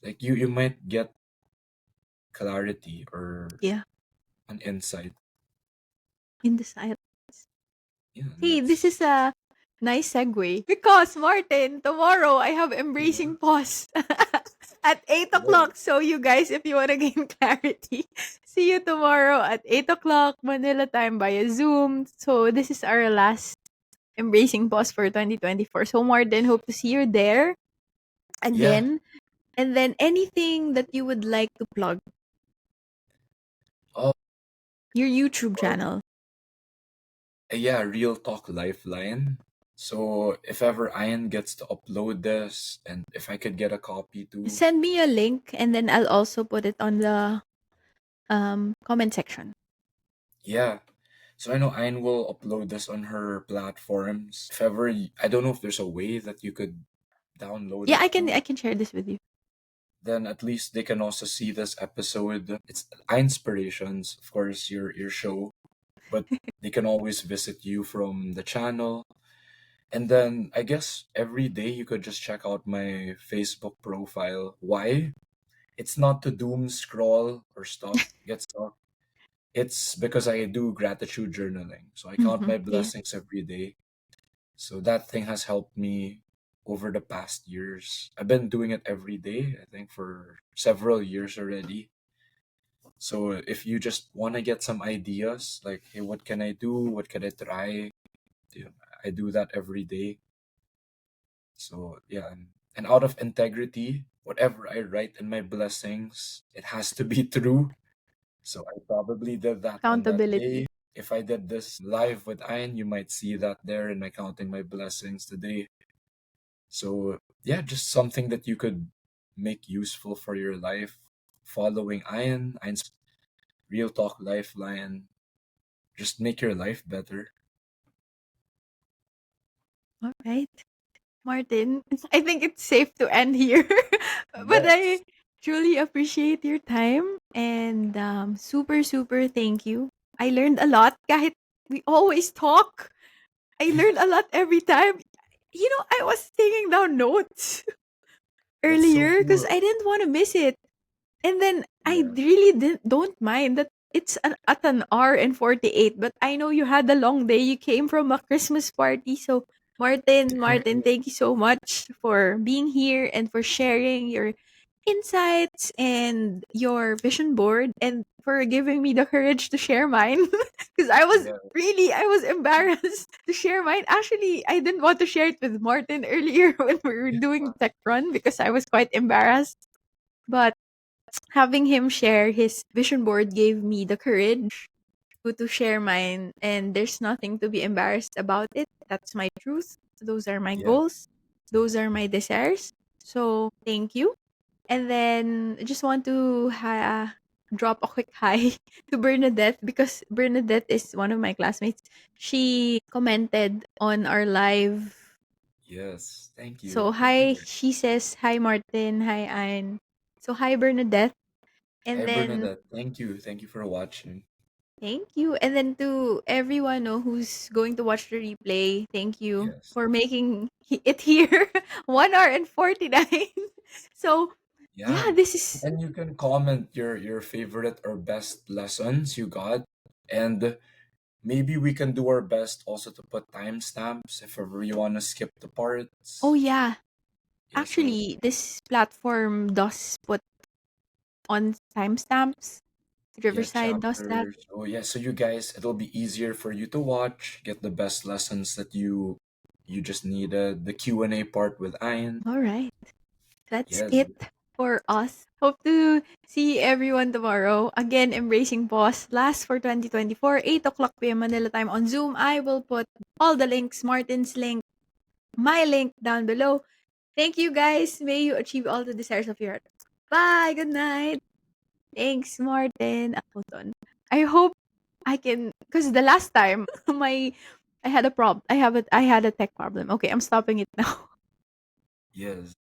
like you might get clarity or Yeah. an insight. In the silence. Yeah, and Hey, this that's is a nice segue. Because, Martin, tomorrow I have yeah, embracing pause at 8 yeah, o'clock. So, you guys, if you want to gain clarity, see you tomorrow at 8 o'clock Manila time via Zoom. So, this is our last embracing pause for 2024. So, Martin, hope to see you there yeah. again. And then anything that you would like to plug, Oh, your YouTube well, channel. yeah, Real Talk Lifeline. So if ever Ian gets to upload this, and if I could get a copy too, Send me a link and then I'll also put it on the comment section. yeah. So I know Ayn will upload this on her platforms. If ever, I don't know if there's a way that you could download Yeah, it I too. can share this with you. Then at least they can also see this episode. It's Ainespirations, of course, your show, but they can always visit you from the channel. And then I guess every day you could just check out my Facebook profile. Why? It's not to doom scroll or get stuck. It's because I do gratitude journaling. So I count my Yeah. blessings every day. So that thing has helped me over the past years. I've been doing it every day, I think for several years already. So if you just want to get some ideas, like, hey, what can I do? What can I try? You know, I do that every day. So yeah, and out of integrity, whatever I write in my blessings, it has to be true. So I probably did that on that Accountability. day. If I did this live with Ayn, you might see that there in my counting my blessings today. So yeah, just something that you could make useful for your life. Following Ayn's Real Talk Lifeline, just make your life better. All right. Martin, I think it's safe to end here. But I Yes. truly appreciate your time and super, super thank you. I learned a lot. Kahit we always talk, I learned a lot every time. You know, I was taking down notes That's so earlier because cool. I didn't want to miss it. And then I Yeah. really don't mind that it's at an hour and 48. But I know you had a long day. You came from a Christmas party. So Martin, thank you so much for being here and for sharing your insights and your vision board and for giving me the courage to share mine because Yeah, I was embarrassed to share mine. Actually, I didn't want to share it with Martin earlier when we were it's doing fun. tech run because I was quite embarrassed. But having him share his vision board gave me the courage to share mine, and there's nothing to be embarrassed about it. That's my truth. Those are my Yeah, goals. Those are my desires. So thank you. And then I just want to drop a quick hi to Bernadette because Bernadette is one of my classmates. She commented on our live. yes. Thank you. So Thank you. hi, she says hi Martin, hi Anne. So hi Bernadette. Hi, And then Bernadette. Thank you. Thank you for watching. thank you. And then to everyone who's going to watch the replay, thank you Yes. for making it here 1 hour and 49. So, Yeah. yeah, this is. And you can comment your favorite or best lessons you got. And maybe we can do our best also to put timestamps if ever you want to skip the Oh, parts. yeah. Yeah, so Actually, this platform does put on timestamps. yeah, Riverside does that. chapters. Oh yeah, so you guys, it'll be easier for you to watch, get the best lessons that you just needed. The Q&A part with Ayn. All right. That's Yes. it for us. Hope to see everyone tomorrow. Again, Embracing Pause. Last for 2024, 8 o'clock p.m. Manila time on Zoom. I will put all the links, Martin's link, my link down below. Thank you guys. May you achieve all the desires of your heart. Bye. Good night. Thanks, Martin. Hold on. I hope I can, because the last time I had a problem. I had a tech problem. Okay, I'm stopping it now. Yes.